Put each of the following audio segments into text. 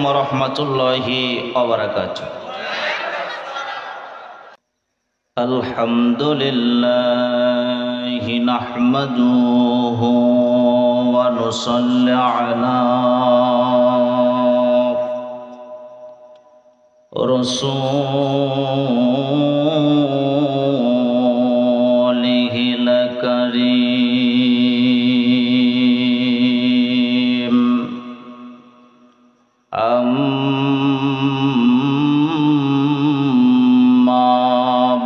ওয়া রাহমাতুল্লাহি ওয়া বারাকাতুহু। আলহামদুলিল্লাহি নাহমাদুহু ওয়া নুসাল্লি আলা রাসূলিহিল কারীম। أما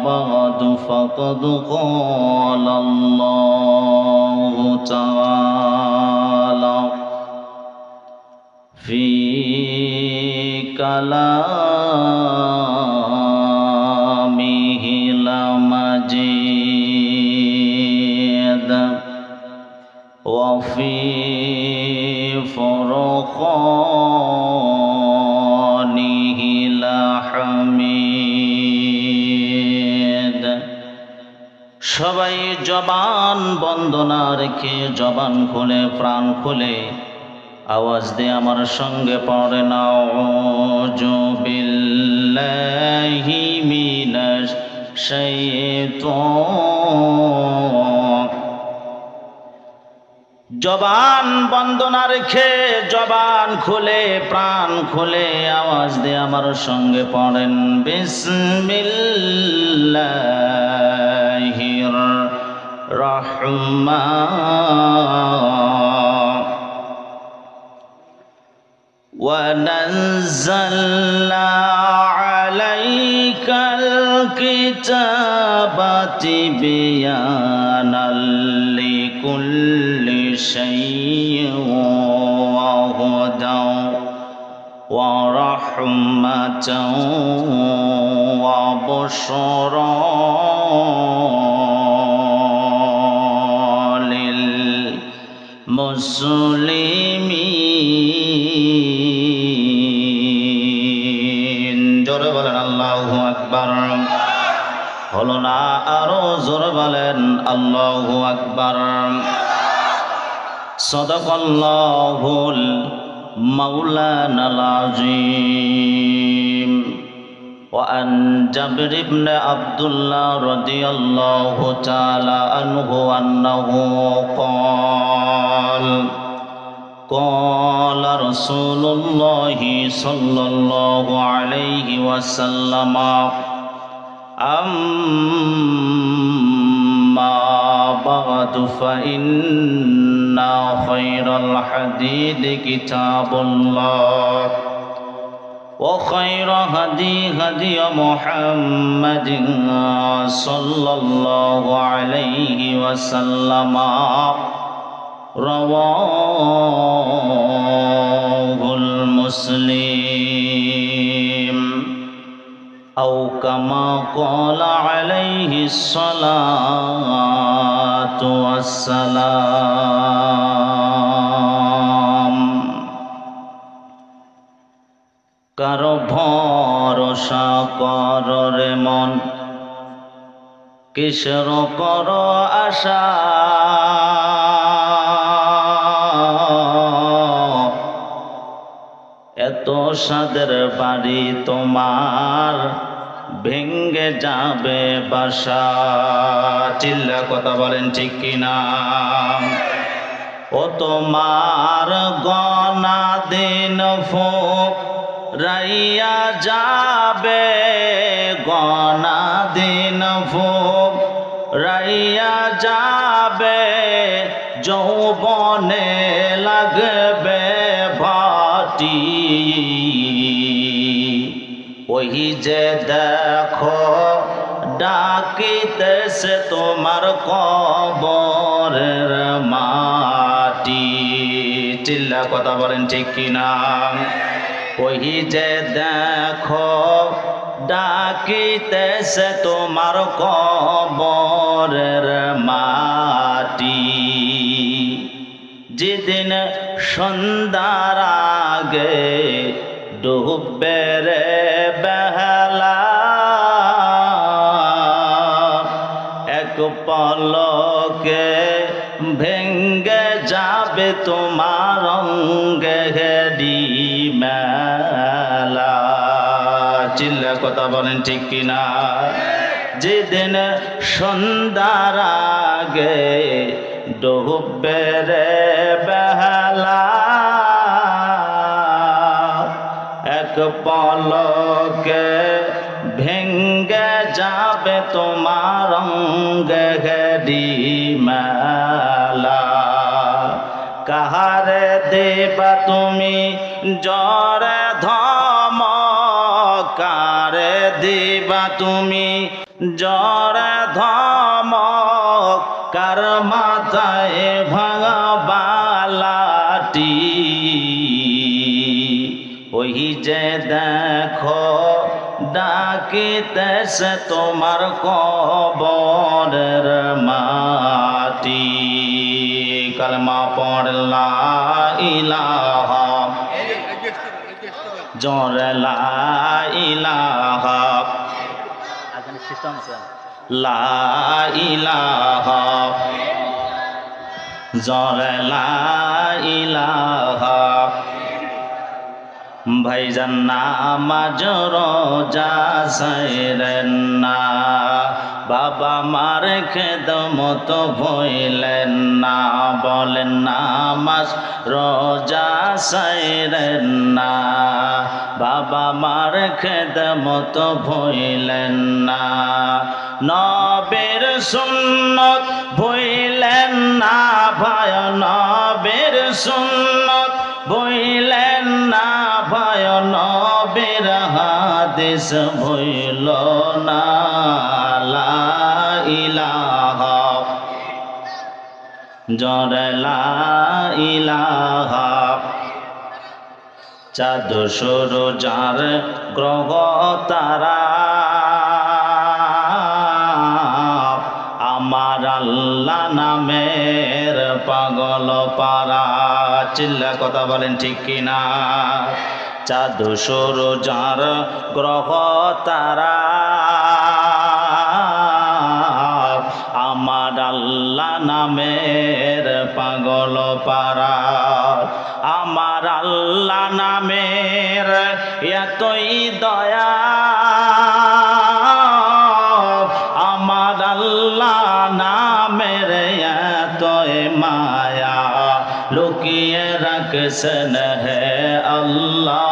بعد فقد قال الله تعالى في كلامه المجيد وفي فرقانه الحميد। সবাই জবান বন্ধ না রেখে জবান খুলে প্রাণ খুলে আওয়াজ দিয়ে আমার সঙ্গে পড়ে নাউযু বিল্লাহি মিনাশ শাইতান। জবান বন্ধ না রেখে জবান খুলে প্রাণ খুলে আওয়াজ দিয়ে আমার সঙ্গে পড়েন বিসমিল্লাহির রহমান। ওয়া নাযালনা আলাইকাল কিতাবা তিবয়ানাল লিকুল্লি শাইইন ওয়া হুদাও ওয়া রাহমাতাও ওয়া বুশরা লিল মুসলিমিন। জোরে বলেন আল্লাহু আকবার। হলো না, আরো জোরে বলেন আল্লাহু আকবার। সাদাকাল্লাহুল মাওলানাল আযীম। وعن جابر بن عبد الله رضي الله تعالى عنه أنه قال قال رسول الله صلى الله عليه وسلم أما بعد فإن خير الحديث كتاب الله وخير هدي هدي محمد صلى الله عليه وسلم رواه المسلم أو كما قال عليه الصلاة والسلام। কারো ভরসা করো রে মন, কিসের করো আশা, এত সাদের বাড়ি তোমার ভেঙ্গে যাবে বাসা। চিল্লা কথা বলেন ঠিক কিনা? ও তোমার গনা দিন ফোক রাইয়া যাবে, গনা দিন ফোক রাইয়া যাবে, যৌবনে লাগবে ভাটি। ওই যে দেখো ডাকিতেছে তোমার কবরের মাটি। চিল্লা কথা বলেন ঠিক কিনা? ওই যে দেখো ডাকিতেছে তোমার কবরের মাটি। যেদিন সন্ধ্যার আগে ডুববে রে বেলা, এক পলকে ভেঙ্গে যাবে তোমার অঙ্গে মেলা। চিল্লা কথা বলেন ঠিক কিনা? যেদিন সন্ধ্যার আগে ডুববে রে বেলা, এক পলকে ভেঙ্গে যাবে তোমার অঙ্গে গেডি মেলা। কাহারে দেবা তুমি জরে ধমক, কারে দিবা তুমি জরে ধমক, কার মাথায় ভাঙা বালাটি। ওই যে দেখো ডাকিতেছে তোমার কবরের মাটি। কালমা পড় লা ইলাহা, জোরে লা ইলাহা, লা ইলাহা, জোরে লা ইলাহা। ভাইজান নামাজ রোজা সাইরেন না, বাবা মার খেদমত ভইলেন না। বলেন নামাজ রোজা সাইরেন না, বাবা মার খেদমত ভইলেন না। নবীর সুন্নত ভইলেন না ভাই, নবীর সুন্নত ভইলেন না ভাই, নবীর হাদিস ভইল না। লা ইলাহা, জোরে লা ইলাহা। চাঁদ সূর্য যার গ্রহ তারা, আমার আল্লাহ নামের পাগল পারা। চিল্লা কথা বলেন ঠিক কিনা? চাঁদ সূর্য যার গ্রহ তারা, আমার আল্লাহ নামের পাগল পারা। আমার আল্লাহ নামের এতই দয়া, আমার আল্লাহ নামের এতই মায়া, লুকিয়ে রাখছেন হে আল্লাহ।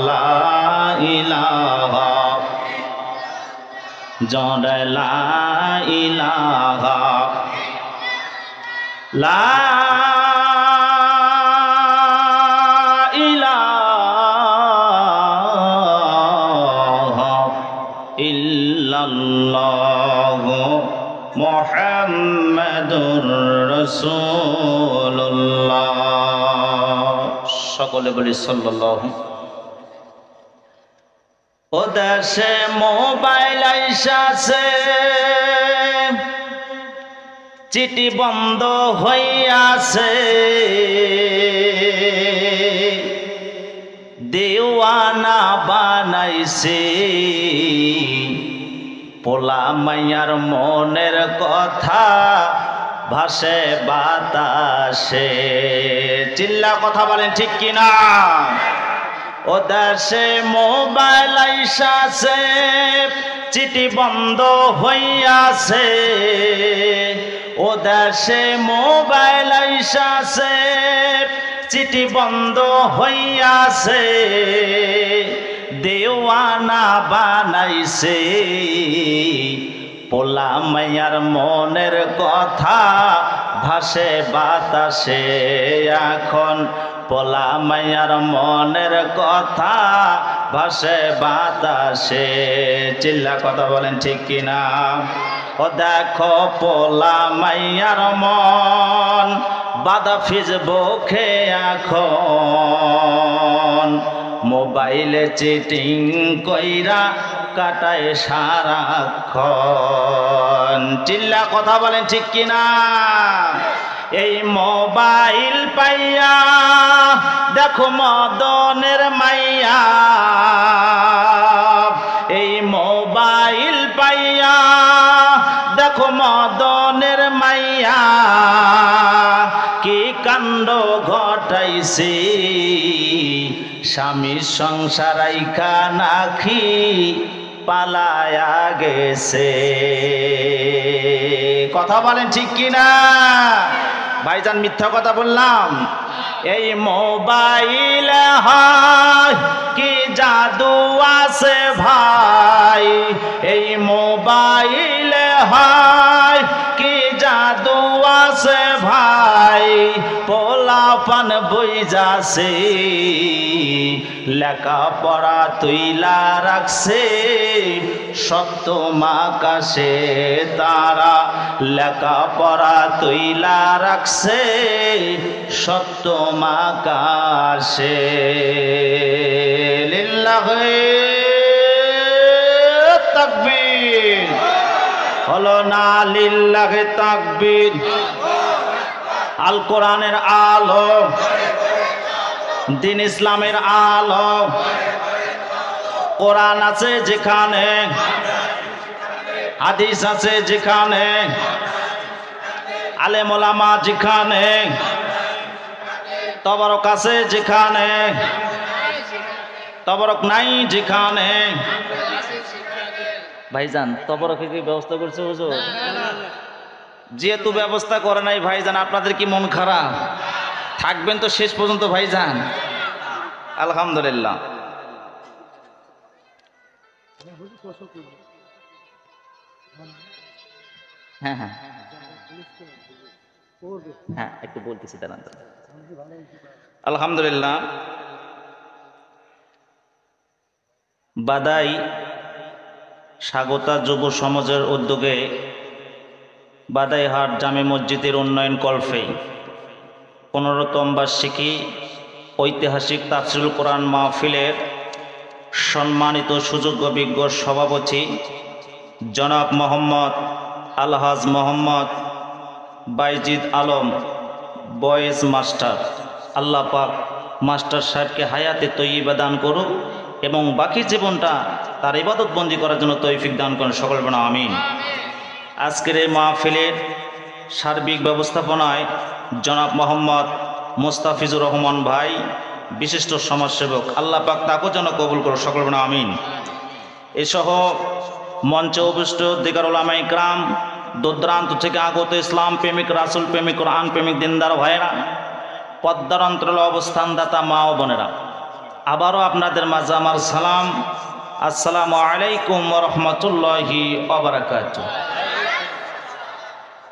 লা ইলাহা, জোরে লা ইলাহা, লা ইলাহা ইল্লাল্লাহু মুহাম্মাদুর রাসূলুল্লাহ। সকলে বলি সাল্লাল্লাহু। ও দেশে মোবাইল আইসাছে, চিঠি বন্ধ হইয়াছে, দেওয়ানা বানাইছে। পোলা মাইয়ার মনের কথা ভাসে বাতাসে। চিল্লা কথা বলেন ঠিক কিনা? ও দেশে মোবাইল আইসাছে, চিঠি বন্ধ হইয়াছে। ও দেশে মোবাইল আইসাছে, চিঠি বন্ধ হইয়াছে, দেওয়ানা বানাইছে। পোলা মাইয়ার মনের কথা ভাসে বাতাসে। এখন পোলা মাইয়ার মনের কথা ভাসে বাতাসে। চিল্লা কথা বলেন ঠিক কিনা? ও দেখো পোলা মাইয়ার মন বাদা ফেসবুকে এখন, মোবাইলে চিটিং কইরা কাটায় সারাক্ষণ। চিল্লা কথা বলেন ঠিক কিনা? এই মোবাইল পাইয়া দেখো মদনের মাইয়া, এই মোবাইল পাইয়া দেখো মদনের মাইয়া, কি কাণ্ড ঘটাইছে স্বামীর সংসার আইকা নাখি পালায়া গেছে। কথা বলেন ঠিক কিনা? ভাইজান মিথ্যা কথা বললাম? এই মোবাইল হয় কি জাদু আছে ভাই, এই মোবাইল হয় কি জাদু আছে ভাই, পোলাপান বই যাছে লেখাপড়া তুইলা রাখছে সপ্তম আকাশে তারা, লেখাপড়া তুইলা রাখছে সপ্তম আকাশে। লিল্লাহি তাকবীর, হলো না লিল্লাহি তাকবীর। আল কোরআনের আলো, দ্বীন ইসলামের আলো, কোরআন আছে যেখানে, হাদিস আছে যেখানে, আলেম ওলামা যেখানে, তবরক আছে যেখানে, তবরক নাই যেখানে। ভাইজান তবরকে কি ব্যবস্থা করছে হুজুর? যেহেতু ব্যবস্থা করে নাই ভাইজান, আপনাদের কি মন খারাপ? থাকবেন তো শেষ পর্যন্ত ভাইজান? আলহামদুলিল্লাহ। হ্যাঁ হ্যাঁ হ্যাঁ, একটু বলতেছি দাঁড়ান। আলহামদুলিল্লাহ। বাদাই স্বাগতা যুব সমাজের উদ্যোগে বাদাইহাট জামে মসজিদের উন্নয়ন কল্পে 15তম বার্ষিকী ঐতিহাসিক তাফসিরুল কোরআন মাহফিলের সম্মানিত সুযোগ্য বিজ্ঞ সভাপতি জনাব মোহাম্মদ আলহাজ মোহাম্মদ বাইজিদ আলম বয়েজ মাস্টার, আল্লাহ পাক মাস্টার সাহেবকে হায়াতে তৈয়বা দান করুক এবং বাকি জীবনটা তার ইবাদত বন্দি করার জন্য তৌফিক দান করেন, সকল বলেন আমিন। আজকের এই মাহফিলের সার্বিক ব্যবস্থাপনায় জনাব মোহাম্মদ মোস্তাফিজুর রহমান ভাই, বিশিষ্ট সমাজসেবক, আল্লাহ পাক তাকেও যেন কবুল করো, সকল বলেন আমিন। এসহ মঞ্চে উপস্থিত দিগার উলামা ইকরাম, দূরদূরান্ত থেকে আগত ইসলাম প্রেমিক, রাসুল প্রেমিক, কোরআন প্রেমিক দিনদার ভাইয়েরা, পদ্মার অন্তরালে অবস্থানদাতা মা ও বোনেরা, আবারও আপনাদের মাঝে আমার সালাম। আসসালামু আলাইকুম ওয়া রাহমাতুল্লাহি ওয়া বারাকাতুহু।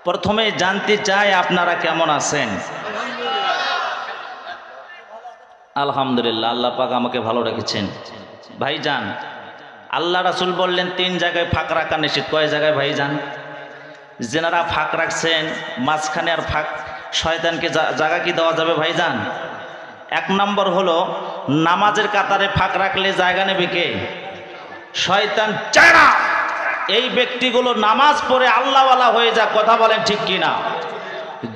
প্রথমে জানতে চাই আপনারা কেমন আছেন? আলহামদুলিল্লাহ, আল্লাহ পাক আমাকে ভালো রেখেছেন। ভাইজান, আল্লাহ রাসূল বললেন 3 জায়গায় ফাঁক রাখা নিষেধ। কয় জায়গায় ভাইজান? যেনারা ফাঁক রাখছেন মাঝখানে আর ফাঁক, শয়তানকে জায়গা কি দেওয়া যাবে ভাইজান? 1 নম্বর হলো নামাজের কাতারে ফাঁক রাখলে জায়গা নেবে কে? শয়তান চায় না এই ব্যক্তিগুলো নামাজ পড়ে আল্লাহওয়ালা হয়ে যা। কথা বলেন ঠিক কিনা?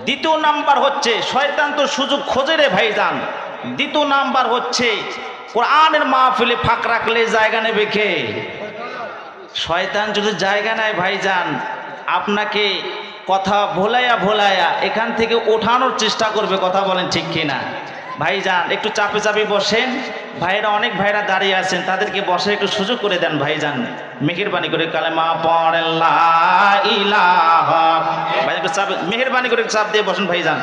2 নাম্বার হচ্ছে শয়তান তো সুযোগ খোঁজে রে ভাইজান। 2 নাম্বার হচ্ছে কোরআনের মাহফিলে ফাঁক রাখলে জায়গা নেবে কে? শয়তান যদি জায়গা নেয় ভাইজান, আপনাকে কথা ভোলাইয়া এখান থেকে ওঠানোর চেষ্টা করবে। কথা বলেন ঠিক কিনা? ভাইজান একটু চাপে চাপে বসেন, ভাইরা অনেক ভাইরা দাঁড়িয়ে আছেন, তাদেরকে বসে একটু সুযোগ করে দেন ভাইজান, মেহেরবানি করে। কালেমা পড়েন লা ইলাহা, ভাই একটু চাপ, মেহেরবানি করে চাপ দিয়ে বসেন ভাইজান।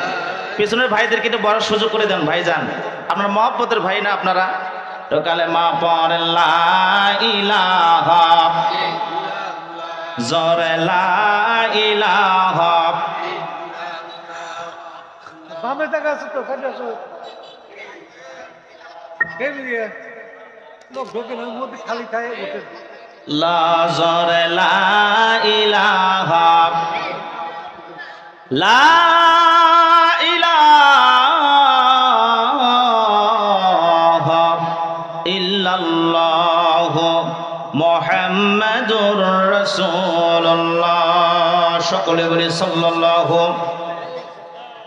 পেছনের ভাইদেরকে একটু বড় সুযোগ করে দেন ভাইজান, আপনার মহব্বতের ভাই না আপনারা। তো কালেমা পড়েন লা ইলাহা, জোরে লা ইলাহা। বামে জায়গা আছে তো, কাজে আছে কেমনে লোক ঢোকে না, মধ্যে খালি খায় বসে। লা জোরে লা ইলাহা, লা ইলাহা ইল্লাল্লাহু মুহাম্মাদুর রাসূলুল্লাহ। সকলে বলি সাল্লাল্লাহু।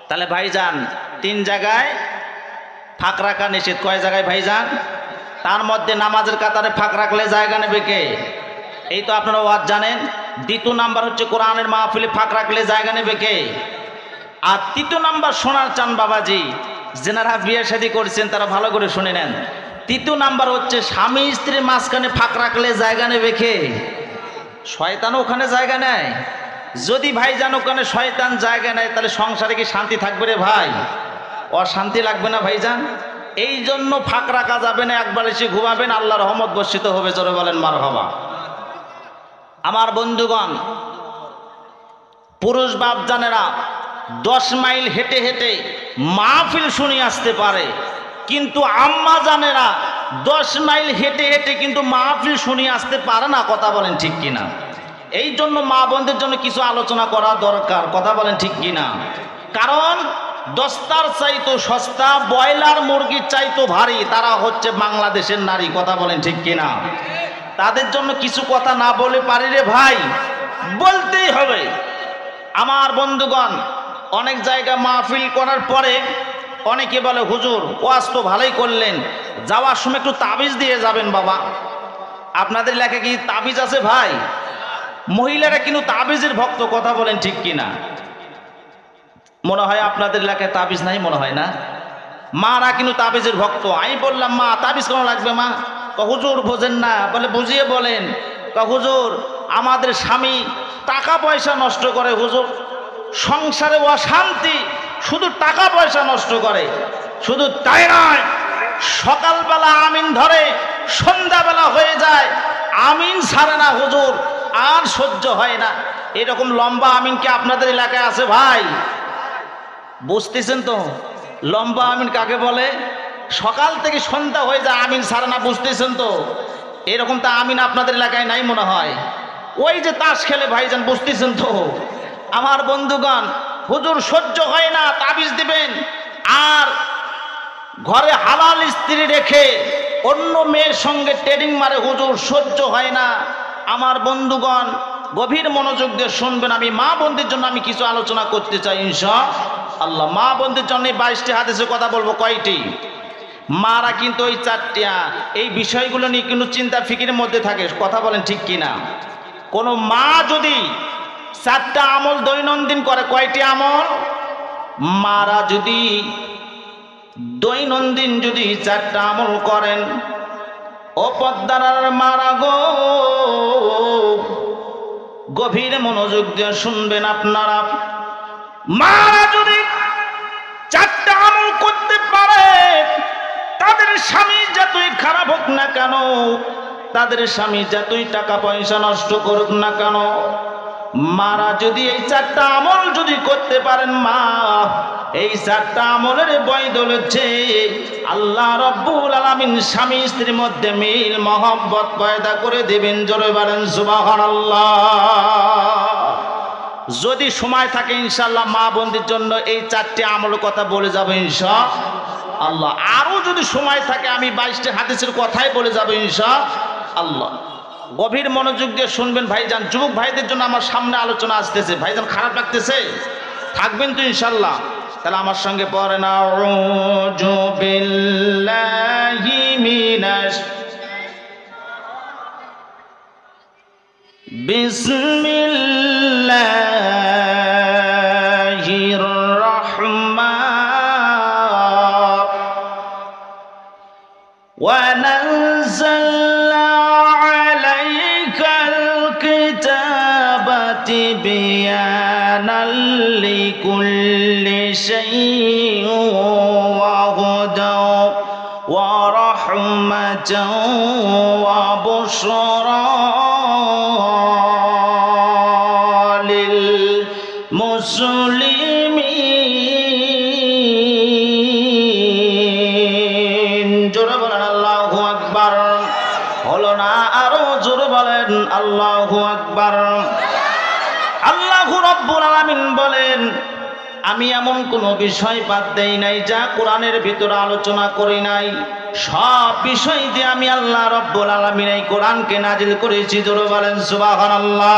তাহলে ভাইজান 3 জায়গায় ফাঁক রাখা নিষেধ। কয় জায়গায় ভাইজান? তার মধ্যে নামাজের কাতারে ফাঁক রাখলে জায়গা নেবে কে? এই তো আপনারা ওয়াজ জানেন। 2 নাম্বার হচ্ছে কোরআনের মাহফিলে ফাঁক রাখলে জায়গা নেবে কে? আর 3 নাম্বার শোনার চান বাবাজি, যেনারা বিয়ে শাদী করছেন তারা ভালো করে শুনে নেন। তৃতীয় নাম্বার হচ্ছে স্বামী স্ত্রীর মাঝখানে ফাঁক রাখলে জায়গা নেবে কে? শয়তানও ওখানে জায়গা নেয়। যদি ভাইজান ওখানে শয়তান জায়গা নেয় তাহলে সংসারে কি শান্তি থাকবে রে ভাই? অশান্তি লাগবে না ভাইজান? এই জন্য ফাঁক রাখা যাবে না, একবার এসে ঘুমাবেন, আল্লাহর রহমত বর্ষিত হবে। জোরে বলেন মারহাবা। আমার বন্ধুগণ, পুরুষ বাপজানেরা 10 মাইল হেঁটে হেঁটে মাহফিল শুনে আসতে পারে, কিন্তু আম্মা জানেরা 10 মাইল হেঁটে হেঁটে কিন্তু মাহফিল শুনে আসতে পারে না। কথা বলেন ঠিক কিনা? এই জন্য মা বোনদের জন্য কিছু আলোচনা করা দরকার। কথা বলেন ঠিক কিনা? কারণ দস্তার চাইতো সস্তা, ব্রয়লার মুরগির চাইতো ভারী, তারা হচ্ছে বাংলাদেশের নারী। কথা বলেন ঠিক কিনা? তাদের জন্য কিছু কথা না বলে পারি রে ভাই, বলতেই হবে। আমার বন্ধুগণ, অনেক জায়গায় মাহফিল করার পরে অনেকে বলে হুজুর ওয়াজ তো ভালোই করলেন, যাওয়ার সময় একটু তাবিজ দিয়ে যাবেন বাবা। আপনাদের এলাকায় কি তাবিজ আছে ভাই? মহিলারা কিন্তু তাবিজের ভক্ত। কথা বলেন ঠিক কিনা? মনে হয় আপনাদের এলাকায় তাবিজ নাই, মনে হয় না? মারা কিন্তু তাবিজের ভক্ত। আমি বললাম মা তাবিজ কেন লাগবে মা? হুজুর বোঝেন না। বলে বুঝিয়ে বলেন। হুজুর আমাদের স্বামী টাকা পয়সা নষ্ট করে হুজুর, সংসারে অশান্তি, শুধু টাকা পয়সা নষ্ট করে। শুধু তাই নয়, সকালবেলা আমিন ধরে, সন্ধ্যাবেলা হয়ে যায় আমিন ছাড়ে না হুজুর, আর সহ্য হয় না। এরকম লম্বা আমিন কি আপনাদের এলাকায় আছে ভাই? বুঝতেছেন তো লম্বা আমিন কাকে বলে? সকাল থেকে সন্ধ্যা হয়ে যায় আমিন ছাড়ে না। বুঝতেছেন তো? এরকম তা আমিন আপনাদের এলাকায় নাই মনে হয়। ওই যে তাস খেলে ভাইজান। বুঝতেছেন তো? আমার বন্ধুগণ, হুজুর সহ্য হয় না, তাবিজ দিবেন। আর ঘরে হালাল স্ত্রী রেখে অন্য মেয়ের সঙ্গে ট্রেডিং মারে হুজুর, সহ্য হয় না। আমার বন্ধুগণ, গভীর মনোযোগ দিয়ে শুনবেন। আমি মা বোনদের জন্য আমি কিছু আলোচনা করতে চাই ইনশাআল্লাহ। মা বোনদের জন্য 22টি হাদিসের কথা বলবো। কয়টি? মারা কিন্তু ওই 4টা। এই বিষয়গুলো নিয়ে কিন্তু চিন্তা ফিকিরের মধ্যে থাকে। কথা বলেন ঠিক কিনা? কোনো মা যদি 4টা আমল দৈনন্দিন করে, কয়টি আমল? মারা যদি দৈনন্দিন যদি 4টা আমল করেন, ও পদ্মার মারা গো, গভীর মনোযোগ দিয়ে শুনবেন আপনারা। মারা যদি 4টা আমল করতে পারে, তাদের স্বামী যতই খারাপ হোক না কেন, তাদের স্বামী যতই টাকা পয়সা নষ্ট করুক না কেন, মারা যদি এই 4টা আমল যদি করতে পারেন, মা এই 4টা আমলের বদৌলতে আল্লাহ রাব্বুল আলামিন স্বামী স্ত্রীর মধ্যে মিল মহব্বত পয়দা করে দিবেন। জোরে বলেন সুবহানাল্লাহ। যদি সময় থাকে ইনশাআল্লাহ মা বোনদের জন্য এই 4টি আমলের কথা বলে যাব ইনশাআল্লাহ। আরো যদি সময় থাকে আমি 22টি হাদিসের কথাই বলে যাব ইনশাআল্লাহ। গভীর মনোযোগ দিয়ে শুনবেন ভাইজান। যুবক ভাইদের জন্য আমার সামনে আলোচনা আসতেছে। ভাইজান খারাপ লাগতেছে? থাকবেন তো ইনশাআল্লাহ? তাহলে আমার সঙ্গে পড়েন আউযু বিল্লাহি মিনাশ বিসমিল্লাহির রহমান ওয়া নাযালনা আলাইকাল কিতাবাতি বিয়ানাল লিকুল্লি শাইইন ওয়া হুদাও ওয়া রাহমাতাও ওয়া বুশরা লিল মুসলিমিন। জোরে বলেন আল্লাহু আকবার। হলো না? আরো জোরে বলেন আল্লাহু আকবার। আল্লাহু রাব্বুল আলামিন বলেন, আমি এমন কোন বিষয় বাদ দেই নাই যা কোরআনের ভিতরে আলোচনা করি নাই। সব বিষয় দিয়ে আমি আল্লাহ রাব্বুল আলামিন এই কোরআনকে নাজিল করেছি। জোরে বলেন সুবহানাল্লাহ।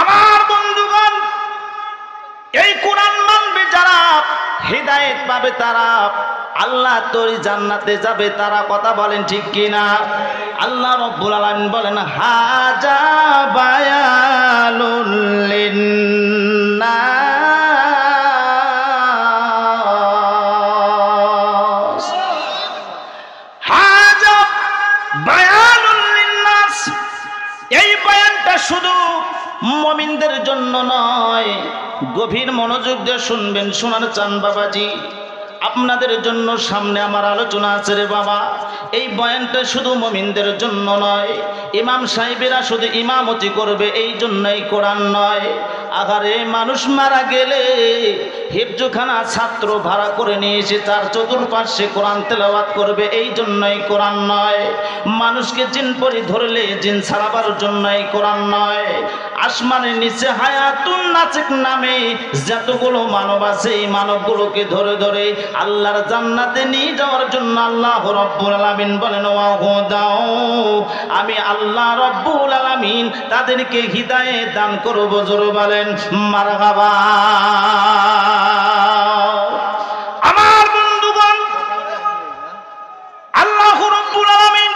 আমার বন্ধুগণ, এই কোরআন মানবে যারা, হিদায়াত পাবে তারা, আল্লাহ তোর জান্নাতে যাবে তারা। কথা বলেন ঠিক কিনা? আল্লাহ রাব্বুল আলামিন বলেন, হাজা বায়ানুল লিন্নাস। বয়ানটা শুধু মুমিনদের জন্য নয়, গভীর মনোযোগ দিয়ে শুনবেন, শোনার চান বাবাজি, আপনাদের জন্য সামনে আমার আলোচনা আছে রে বাবা। এই বয়ানটা শুধু মুমিনদের জন্য নয়, ইমাম সাহেবেরা শুধু ইমামতি করবে এই জন্যই কোরআন নয়। আগারে মানুষ মারা গেলে হিফজখানা ছাত্র ভাড়া করে নিয়েছে, তার চতুর্পাশে কোরআন তেলাওয়াত করবে এই জন্যই কোরআন নয়। মানুষকে জিন পরি ধরলে জিন ছাড়াবার জন্যই কোরআন নয়। আসমানের নিচে হায়াতুন নাসিক নামে যতগুলো মানব আছে, এই মানবগুলোকে ধরে ধরে আল্লাহর জান্নাতে নিয়ে যাওয়ার জন্য আল্লাহ রব্বুল আলামিন বলেন ওয়াহুদাও, আমি আল্লাহ রব্বুল আলামিন তাদেরকে হিদায়াত দান করব। জোরে বলেন মারহাবা। আমার বন্ধুগণ, আল্লাহ রব্বুল আলামিন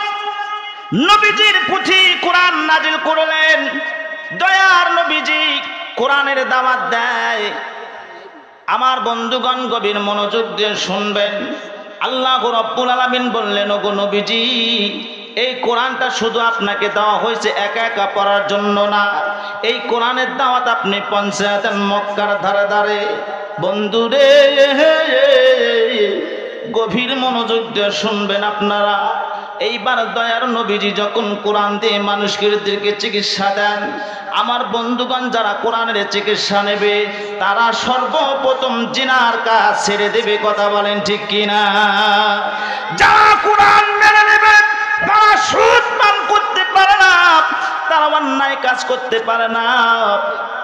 নবীজির পুঁথি কোরআন নাজিল করলেন। দয়ার নবীজি কোরআনের দাওয়াত দেয়। আমার বন্ধুগণ গভীর মনোযোগ দিয়ে শুনবেন। আল্লাহ রাব্বুল আলামিন বললেন, ওগো নবীজি, এই কোরআনটা শুধু আপনাকে দেওয়া হয়েছে একা একা পড়ার জন্য না, এই কোরআনের দাওয়াত আপনি পঞ্চায়েতের মক্কার ধারে ধারে। বন্ধুরে গভীর মনোযোগ দিয়ে শুনবেন আপনারা। এইবার দয়ার নবীজি যখন কোরআন দিয়ে মানুষকে চিকিৎসা দেন, আমার বন্ধুগণ যারা কোরআনের চিকিৎসা নেবে তারা সর্বপ্রথম জিনার কাজ ছেড়ে দেবে। কথা বলেন ঠিক কিনা? যারা কোরআন মেনে নেবে তারা সুদ পান করতে পারে না, তারা অন্যায় কাজ করতে পারে না।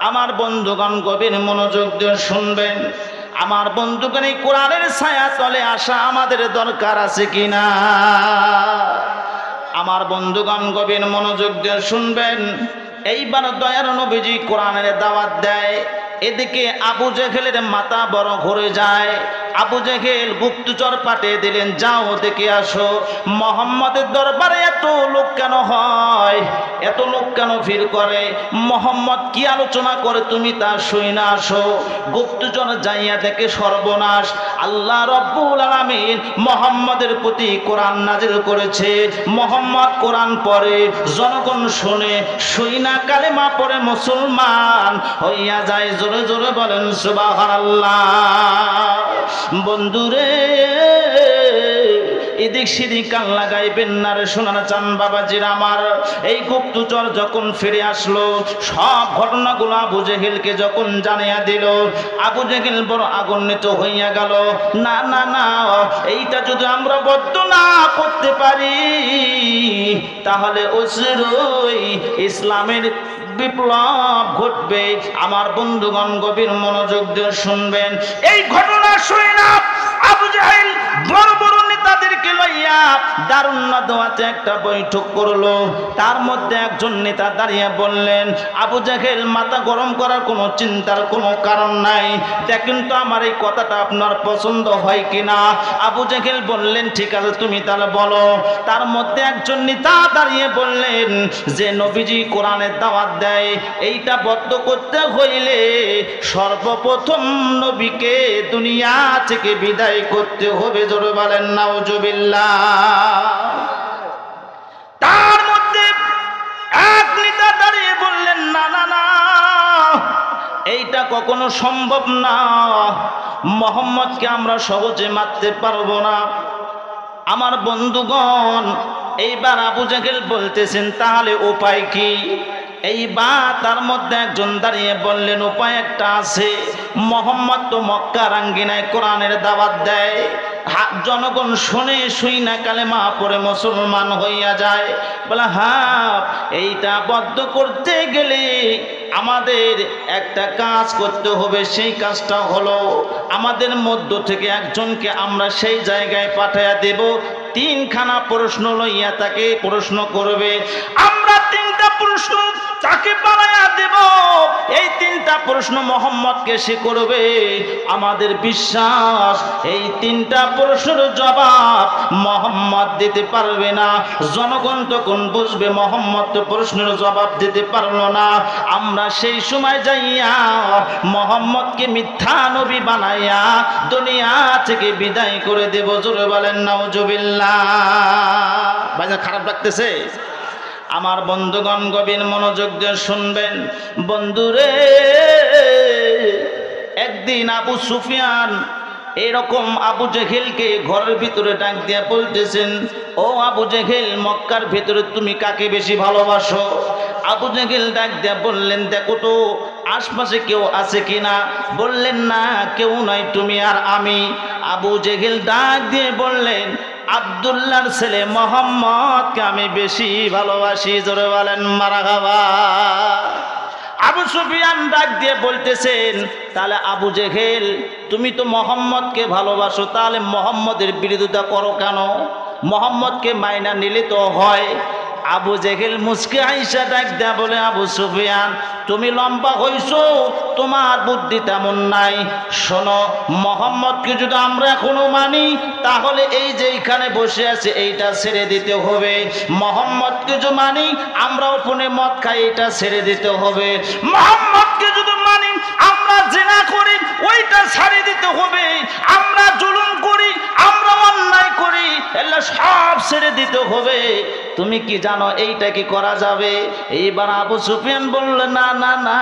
আমার বন্ধুগণ গভীর মনোযোগ দিয়ে শুনবেন। আমার বন্ধুগণ এই কোরআনের ছায়া তলে আসা আমাদের দরকার আছে কিনা? আমার বন্ধুগণ গভীর মনোযোগ দিয়ে শুনবেন। এইবার দয়ার নবীজি কোরআনের দাওয়াত দেয়। এদিকে আবু জেহেলের মাথা বড় ঘুরে যায়। আবু জেহেল গুপ্তচর পাঠিয়ে দিলেন, যাও দেখে আসো মোহাম্মদের দরবারে এত লোক কেন হয়, এত লোক কেন ভিড় করে, মোহাম্মদ কি আলোচনা করে তুমি তা শুই না আসো। গুপ্তচর যাইয়া দেখে সর্বনাশ, আল্লাহ রব্বুল আলামিন মোহাম্মদের প্রতি কোরআন নাজিল করেছে। মোহাম্মদ কোরআন পড়ে, জনগণ শুনে, শুই না কালেমা পড়ে মুসলমান হইয়া যায়। জোরে জোরে বলেন সুবহানাল্লাহ। বন্ধুরে এদিক সেদিক কান লাগাইবেন না রে, শোনানো চান বাবাজির আমার। এই গুপ্তচর যখন ফিরে আসলো, সব ঘটনাগুলো আবু জেহেলকে যখন জানিয়ে দিল, আবু জেহেল বড় আগুন্বিত হইয়া গেল। না না না, এইটা যদি আমরা বদ্ধ না করতে পারি তাহলে অচিরই ইসলামের বিপ্লব ঘটবে। আমার বন্ধুগণ গভীর মনোযোগ দিয়ে শুনবেন। এই ঘটনা শুনে না আবু জেহেল বড় বড় নেতাদেরকে লইয়া দারুন নাদওয়াতে একটা বৈঠক করলো। তার মধ্যে একজন নেতা দাঁড়িয়ে বললেন, আবু জেহেল মাথা গরম করার কোনো চিন্তার কোনো কারণ নাই, দেখেন তো আমার এই কথাটা আপনার পছন্দ হয় কিনা। আবু জেহেল বললেন, ঠিক আছে তুমি তাহলে বলো। তার মধ্যে একজন নেতা দাঁড়িয়ে বললেন যে নবীজি কোরআনের দাওয়াত দেয়, এইটা বদ্ধ করতে হইলে সর্বপ্রথম নবীকে দুনিয়া থেকে বিদায় করতে হবে। জোরে বলেন নাউজুবিল্লাহ। তার মধ্যে এক নেতা দাঁড়িয়ে বললেন, না না না, এইটা কখনো সম্ভব না, মুহাম্মদকে আমরা সহজে মারতে পারবো না। আমার বন্ধুগণ এইবার আবু জেহেল বলতেছেন, তাহলে উপায় কি? এইবার তার মধ্যে একজন দাঁড়িয়ে বললেন, উপায় একটা আছে। মুহাম্মদ তো মক্কার আঙ্গিনায় কোরআনের দাওয়াত দেয়, জনগণ শুনে শুই না কালেমা পড়ে মুসলমান হইয়া যায়। বলে হ্যাঁ, এইটা বদ্ধ করতে গেলে আমাদের একটা কাজ করতে হবে। সেই কাজটা হলো আমাদের মধ্য থেকে একজনকে আমরা সেই জায়গায় পাঠাইয়া দেব, তিনখানা প্রশ্ন লইয়া তাকে প্রশ্ন করবে। আমরা তিনটা প্রশ্ন তাকে বানাইয়া দেব, এই তিনটা প্রশ্ন মোহাম্মদকে সে করবে। আমাদের বিশ্বাস এই তিনটা প্রশ্নের জবাব মোহাম্মদ দিতে পারবে না। জনগণ তখন বুঝবে মোহাম্মদ তো প্রশ্নের জবাব দিতে পারলো না। আমরা সেই সময় যাইয়া মোহাম্মদকে মিথ্যা নবী বানাইয়া দুনিয়া থেকে বিদায় করে দেব। জোরে বলেন নাউজুবিল্লাহ। ভাইজান খারাপ লাগতেছে? আমার বন্ধুগণ গভীর মনোযোগ দিয়ে শুনবেন। বন্ধুরে, একদিন আবু সুফিয়ান এরকম আবু জেহেলকে ঘরের ভিতরে ডাক দিয়ে বলতেছেন, ও আবু জেহেল, মক্কার ভিতরে তুমি কাকে বেশি ভালোবাসো? আবু জেহেল ডাক দিয়ে বললেন, দেখো তো আশপাশে কেউ আছে কিনা। বললেন, না কেউ নাই, তুমি আর আমি। আবু জেহেল ডাক দিয়ে বললেন, আব্দুল্লাহর ছেলে মোহাম্মদকে আমি বেশি ভালোবাসি। জোরে বলেন মারহাবা। আবু সুফিয়ান ডাক দিয়ে বলতেছেন, তাহলে আবু জেহেল তুমি তো মোহাম্মদকে ভালোবাসো, তাহলে মোহাম্মদের বিরোধিতা করো কেন? মোহাম্মদকে মাইনা নিলে তো হয়। আবু জেহেল মুস্কে আইসা ডাক দেয়া বলে, আবু সুফিয়ান তুমি লম্বা হইছো, তোমার বুদ্ধি তেমন নাই। শোনো, মোহাম্মদকে যদি আমরা এখনো মানি, তাহলে এই যে এখানে বসে আছে এইটা ছেড়ে দিতে হবে। মোহাম্মদকে যদি মানি, আমরাও ফোনে মদ খাই, এটা ছেড়ে দিতে হবে। মোহাম্মদকে যদি মানি, আমরা জিনা করি, ওইটা ছেড়ে দিতে হবে। আমরা জুলুম করি, আমরা অন্যায় করি, এগুলো সব ছেড়ে দিতে হবে। তুমি কি জানো এইটা কি করা যাবে? এইবার আবু সুফিয়ান বলল, না না না,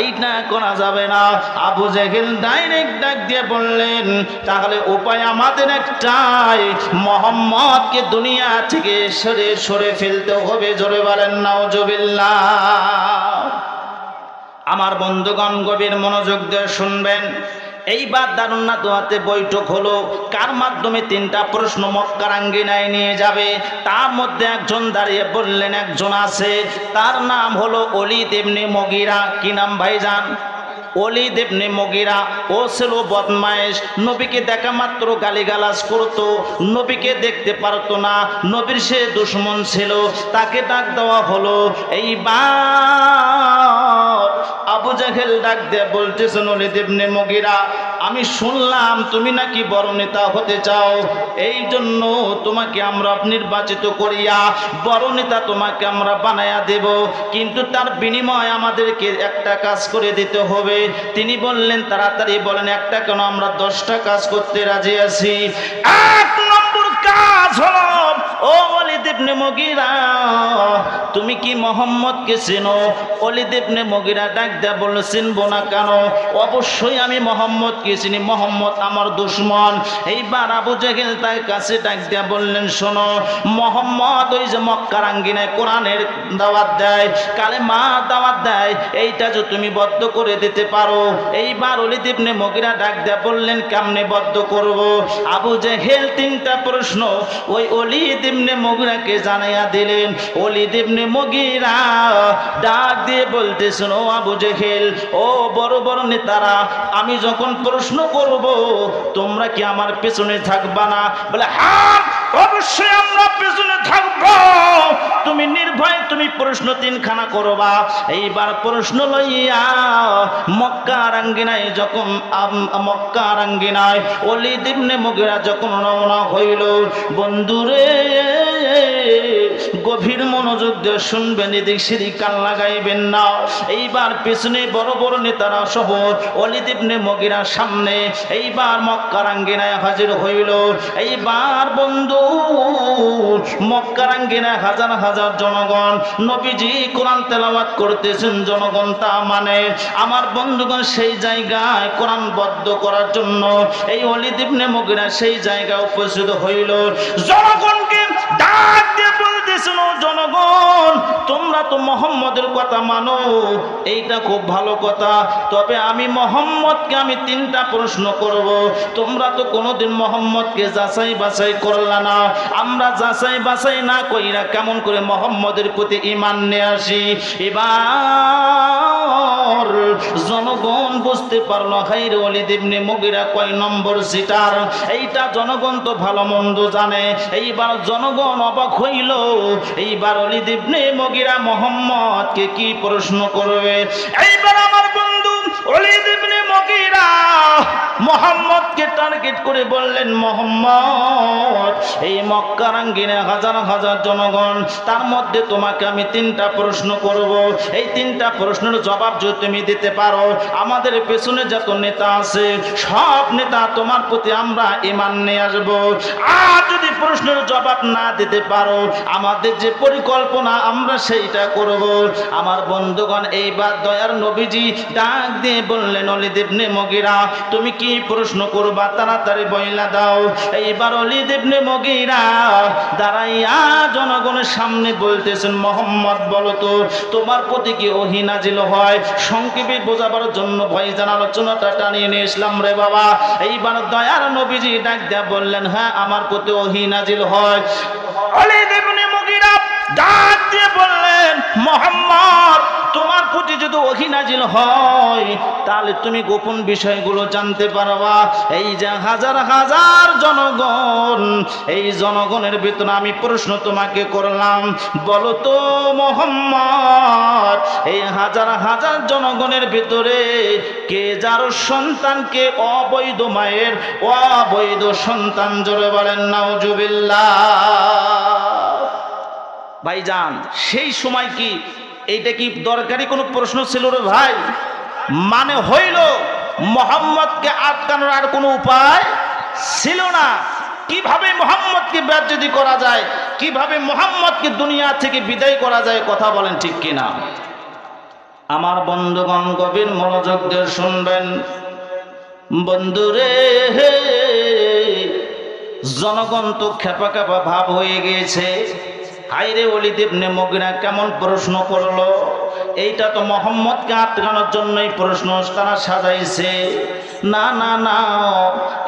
এইটা করা যাবে না। আবু জেহেল ডাইরেক্ট ডাক দিয়ে বললেন, তাহলে উপায় আমাদের একটাই, মোহাম্মদকে দুনিয়া থেকে সরে সরে ফেলতে হবে। জোরে বলেন নাউজুবিল্লাহ। আমার বন্ধুগণ গভীর মনোযোগ দিয়ে শুনবেন। এইবার দারুন নাদওয়াতে বৈঠক হলো। কার মাধ্যমে? তিনটা প্রশ্ন মক্কার আঙ্গিনায় নিয়ে যাবে। তার মধ্যে একজন দাঁড়িয়ে বললেন, একজন আছে, তার নাম হলো ওলীদ ইবনে মুগীরা। কি নাম ভাইজান? ওলীদ ইবনে মুগীরা। ও ছিল বদমাইশ, নবীকে দেখা মাত্র গালিগালাজ করত, নবীকে দেখতে পারতো না, নবীর সে দুশমন ছিল। তাকে ডাক দেওয়া হলো। এইবার আবু জেহেল ডাক দিয়ে বলতেছেন, ওলীদ ইবনে মুগীরা, আমি শুনলাম তুমি নাকি বড় নেতা হতে চাও, এই জন্য তোমাকে আমরা নির্বাচিত করিয়া বড় নেতা তোমাকে আমরা বানায়া দেব, কিন্তু তার বিনিময়ে আমাদেরকে একটা কাজ করে দিতে হবে। তিনি বললেন, তাড়াতাড়ি বলেন, একটা কেন, আমরা 10টা কাজ করতে রাজি আছি। 1 নম্বর কাজ হলো, ও ওলীদ ইবনে মুগীরা, তুমি কি মোহাম্মদকে চেনো? ওলীদ ইবনে মুগীরা ডাক দেয়া বলল, চিনবো না কেন? অবশ্যই আমি মোহাম্মদকে চিনি, মোহাম্মদ আমার দুশমন। এইবার আবু জেহেল তার কাছে ডাক দেয়া বললেন, শোনো, মোহাম্মদ ওই যে মক্কার আঙ্গিনায় কোরআনের দাওয়াত দেয়, কালেমা দাওয়াত দেয়, এইটা যে তুমি বদ্ধ করে দিতে পারো। এইবার ওলীদ ইবনে মুগীরা ডাক দেয়া বললেন, কেমনে বদ্ধ করব? আবু জেহেল 3টা প্রশ্ন ওই ওলীদ ইবনে মুগীরাকে জানাইয়া দিলেন। ওলীদ ইবনে মুগীরা ডাক দিয়ে বলতেছেন, ও আবু জেহেল, ও বড় বড় নেতারা, আমি যখন প্রশ্ন করব তোমরা কি আমার পেছনে থাকবা না? বলে, হ্যাঁ অবশ্যই আমরা পেছনে থাকবো, তুমি নির্ভয়, তুমি প্রশ্ন 3খানা করবা। এইবার প্রশ্ন লইয়া মক্কার আঙ্গিনায় যখন মক্কার আঙ্গিনায় ওলীদ ইবনে মুগীরা যখন রওনা হইল, বন্ধুরে গভীর মনোযোগ দিয়ে শুনবেন, এদিক সেদিক কান লাগাইবেন না। এইবার পেছনে বড় বড় নেতারা সহ ওলীদ ইবনে মুগীরা সামনে এইবার মক্কার আঙ্গিনায় হাজির হইল। এইবার বন্ধু, মক্কার আঙ্গিনায় হাজার হাজার জনগণ, নবীজি কোরআন তেলাওয়াত করতেছেন, জনগণ তা মানে। আমার বন্ধুগণ, সেই জায়গায় কোরআন বদ্ধ করার জন্য এই ওলীদ ইবনে মুগীরা সেই জায়গায় উপস্থিত হইল। জনগণকে ডাক দিয়ে বলতেছেন, ও জনগণ, তোমরা তো মোহাম্মদের কথা মানো, এইটা খুব ভালো কথা, তবে আমি মোহাম্মদকে আমি 3টা প্রশ্ন করব। তোমরা তো কোনোদিন মোহাম্মদকে যাচাই বাছাই করলা না, আমরা যাচাই বাছাই না কইরা কেমন করে মোহাম্মদের প্রতি ঈমান নিয়ে আসি? এবার জনগণ বুঝতে পারলো, হায়রে ওলীদ ইবনে মুগীরা কয় নম্বর সিটার, এইটা জনগণ তো ভালো মন্দ জানে। এইবার জনগণ অবাক হইল, এইবার ওলীদ ইবনে মুগীরা মোহাম্মদকে কি প্রশ্ন করবে? এইবার আমার বন্ধু ওয়ালিদ ইবনে মুগীরা মুহাম্মদকে টার্গেট করে বললেন, মুহাম্মদ, এই মক্কার আঙ্গিনে হাজার হাজার জনগণ, তার মধ্যে তোমাকে আমি 3টা প্রশ্ন করব। এই 3টা প্রশ্নের জবাব যদি তুমি দিতে পারো, আমাদের পেছনে যত নেতা আছে সব নেতা তোমার প্রতি আমরা ঈমান নিয়ে আসব। আর যদি প্রশ্নের জবাব না দিতে পারো, আমাদের যে পরিকল্পনা আমরা সেইটা করব। আমার বন্ধুগণ, এইবার দয়ার নবীজি ডাক দিয়ে বললেন, ওয়ালিদ ইবনে মুগীরা, তুমি কি প্রশ্ন করবা তাড়াতাড়ি বইলা দাও। এইবার ওয়ালিদ ইবনে মুগীরা দাঁড়াইয়া জনগণের সামনে বলতেছেন, মুহাম্মদ, বলো তো তোমার প্রতি কি ওহী নাজিল হয়? সংক্ষেপে বোঝাবার জন্য ভাইজান আলোচনাটা টানিয়ে নিয়ে আসলাম রে বাবা। এইবার দয়ার নবীজি ডাক দিয়া বললেন, হ্যাঁ, আমার প্রতি ওহী নাজিল হয়। ওয়ালিদ ইবনে মুগীরা ডাক দিয়ে বললেন, মুহাম্মদ, তোমার প্রতি যদি ওহী নাজিল হয় তাহলে তুমি গোপন বিষয়গুলো জানতে পারবা। এই যে হাজার হাজার জনগণ, এই জনগণের ভিতরে আমি প্রশ্ন তোমাকে করলাম, বলো তো মুহাম্মদ, এই হাজার হাজার জনগণের ভিতরে কে যার সন্তানকে অবৈধ মায়ের অবৈধ সন্তান, জোরে বলেন নাউজুবিল্লাহ। ভাইজান, সেই সময় কি এইটা কি দরকারি কোনো প্রশ্ন ছিল রে ভাই? মানে হইল মুহাম্মদকে আটকানোর আর কোনো উপায় ছিল না। কিভাবে মুহাম্মদকে বেজ্জতি করা যায়, কিভাবে মুহাম্মদকে দুনিয়া থেকে বিদায় করা যায়, কথা বলেন ঠিক কিনা? আমার বন্ধুগণ, গভীর মনোযোগ দিয়ে শুনবেন। বন্ধুরে, জনগণ তো খেপা খেপা ভাব হয়ে গিয়েছে। হায়রে, ওয়ালিদ ইবনে মুগীরা কেমন প্রশ্ন করলো! এইটা তো মুহাম্মদকে আটকানোর জন্যই প্রশ্ন তারা সাজাইছে। না না না,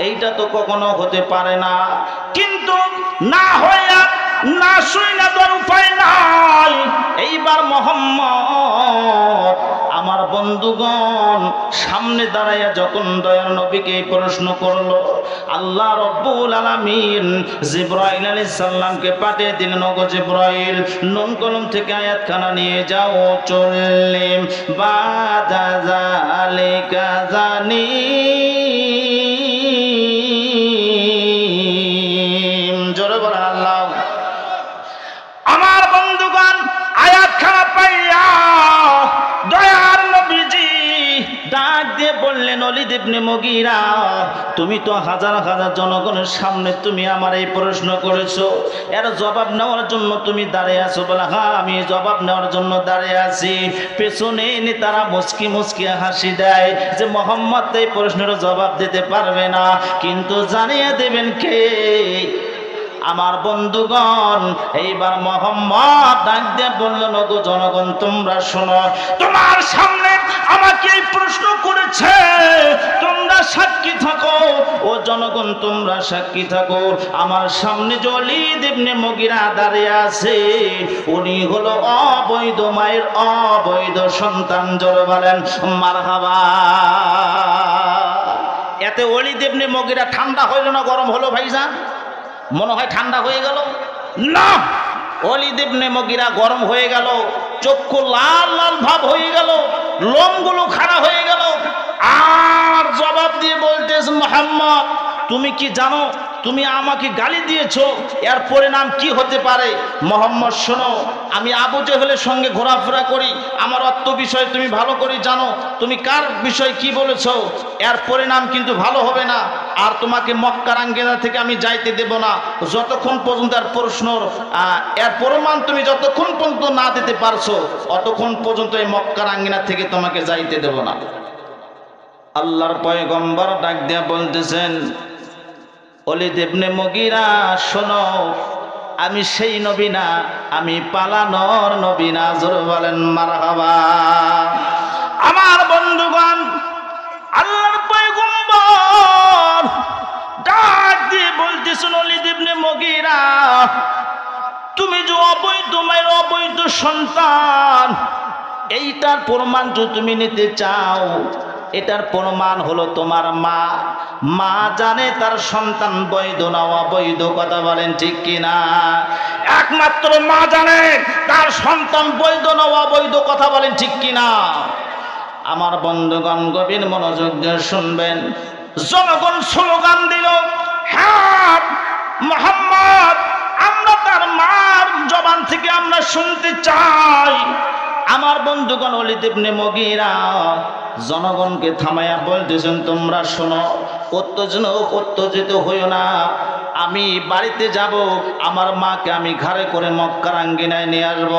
এইটা তো কখনো হতে পারে না। কিন্তু না হইয়া না শুই না তোর উপায় নাই। এইবার মুহাম্মদ, আমার বন্ধুগণ, সামনে দাঁড়াইয়া যখন দয়ার নবীকে এই প্রশ্ন করলো, আল্লাহ রব্বুল আলামিন জিবরাইল আলাইহিস সালামকে পাঠিয়ে দিলেন, ওগো জিবরাইল, নুন কলম থেকে আয়াতখানা নিয়ে যাও। চল্লিম বাদা যালিকা জানিম, জোরে বলেন আল্লাহ। আমার বন্ধুগণ, আয়াতখানা পাইয়া দয়ার নবীজি ডাক দিয়ে বললেন, ওয়ালিদ ইবনে মুগীরা, তুমি তো হাজার হাজার জনগণের সামনে তুমি আমার এই প্রশ্ন করেছো, এর জবাব নেওয়ার জন্য তুমি দাঁড়িয়ে আছো। বলে, হ্যাঁ, আমি জবাব নেওয়ার জন্য দাঁড়িয়ে আছি। পেছনে তারা মুচকি মুচকি হাসি দেয় যে মুহাম্মদ এই প্রশ্নের জবাব দিতে পারবে না, কিন্তু জানিয়ে দেবেন কে? আমার বন্ধুগণ, এইবার মুহাম্মদ ডাক দিয়ে বললেন, ওগো জনগণ, তোমরা শোনো, তোমার সামনে আমাকে এই প্রশ্ন করেছে, তোমরা সাক্ষী থাকো। ও জনগণ, তোমরা সাক্ষী থাকো, আমার সামনে যে ওয়ালিদ ইবনে মুগীরা দাঁড়িয়ে আছে, উনি হলো অবৈধ মায়ের অবৈধ সন্তান, জোরে বলেন মারহাবা। এতে ওয়ালিদ ইবনে মুগীরা ঠান্ডা হইল না গরম হলো ভাইজান? মনে হয় ঠান্ডা হয়ে গেল না, ওয়ালিদ ইবনে মুগীরা গরম হয়ে গেল, চক্ষু লাল লাল ভাব হয়ে গেল, লোমগুলো খাড়া হয়ে গেল। আর জবাব দিয়ে বলতেছে, মুহাম্মদ, তুমি কি জানো তুমি আমাকে গালি দিয়েছো, এর পরিণাম কি হতে পারে? মুহাম্মদ, শোনো, আমি আবু জেহেলের সঙ্গে ঘোরাফেরা করি, আমার অর্থ বিষয় তুমি ভালো করে জানো, তুমি কার বিষয় কি বলেছো, এর পরিণাম কিন্তু ভালো হবে না। আর তোমাকে মক্কার আঙ্গিনা থেকে আমি যাইতে দেব না যতক্ষণ পর্যন্ত এর প্রমাণ তুমি যতক্ষণ পর্যন্ত না দিতে পারছো, অতক্ষণ পর্যন্ত এই মক্কার আঙ্গিনা থেকে তোমাকে যাইতে দেব না। আল্লাহর পয়গম্বর ডাক দিয়া বলতেছেন, ওয়ালিদ ইবনে মুগীরা, শোনো, আমি সেই নবী না, আমি পালানোর নবী না, জোরে বলেন মারহাবা। আমার বন্ধুগণ, আল্লাহর পয়গম্বর ডাক দিয়ে বলতেছেন, ওয়ালিদ ইবনে মুগীরা, তুমি যে অবৈধ মায়ের অবৈধ সন্তান, এইটার প্রমাণ যদি তুমি নিতে চাও, এটার প্রমাণ হলো তোমার মা। মা জানে তার সন্তান বৈধ না অবৈধ, কথা বলেন ঠিক কিনা? একমাত্র মা জানে তার সন্তান বৈধ না অবৈধ, কথা বলেন ঠিক কিনা? আমার বন্ধুগণ গভীর মনোযোগ দিয়ে শুনবেন। জনগণ স্লোগান দিল, হ্যাঁ মুহাম্মদ, আমরা তার মার জবান থেকে আমরা শুনতে চাই। আমার বন্ধুগণ ওলীদ ইবনে মুগীরা জনগণকে থামাইয়া বলতেছেন, তোমরা শোনো, উত্তেজিত হইও না। আমি বাড়িতে যাব, আমার মাকে আমি ঘাড়ে করে মক্কার আঙ্গিনায় নিয়ে আসব।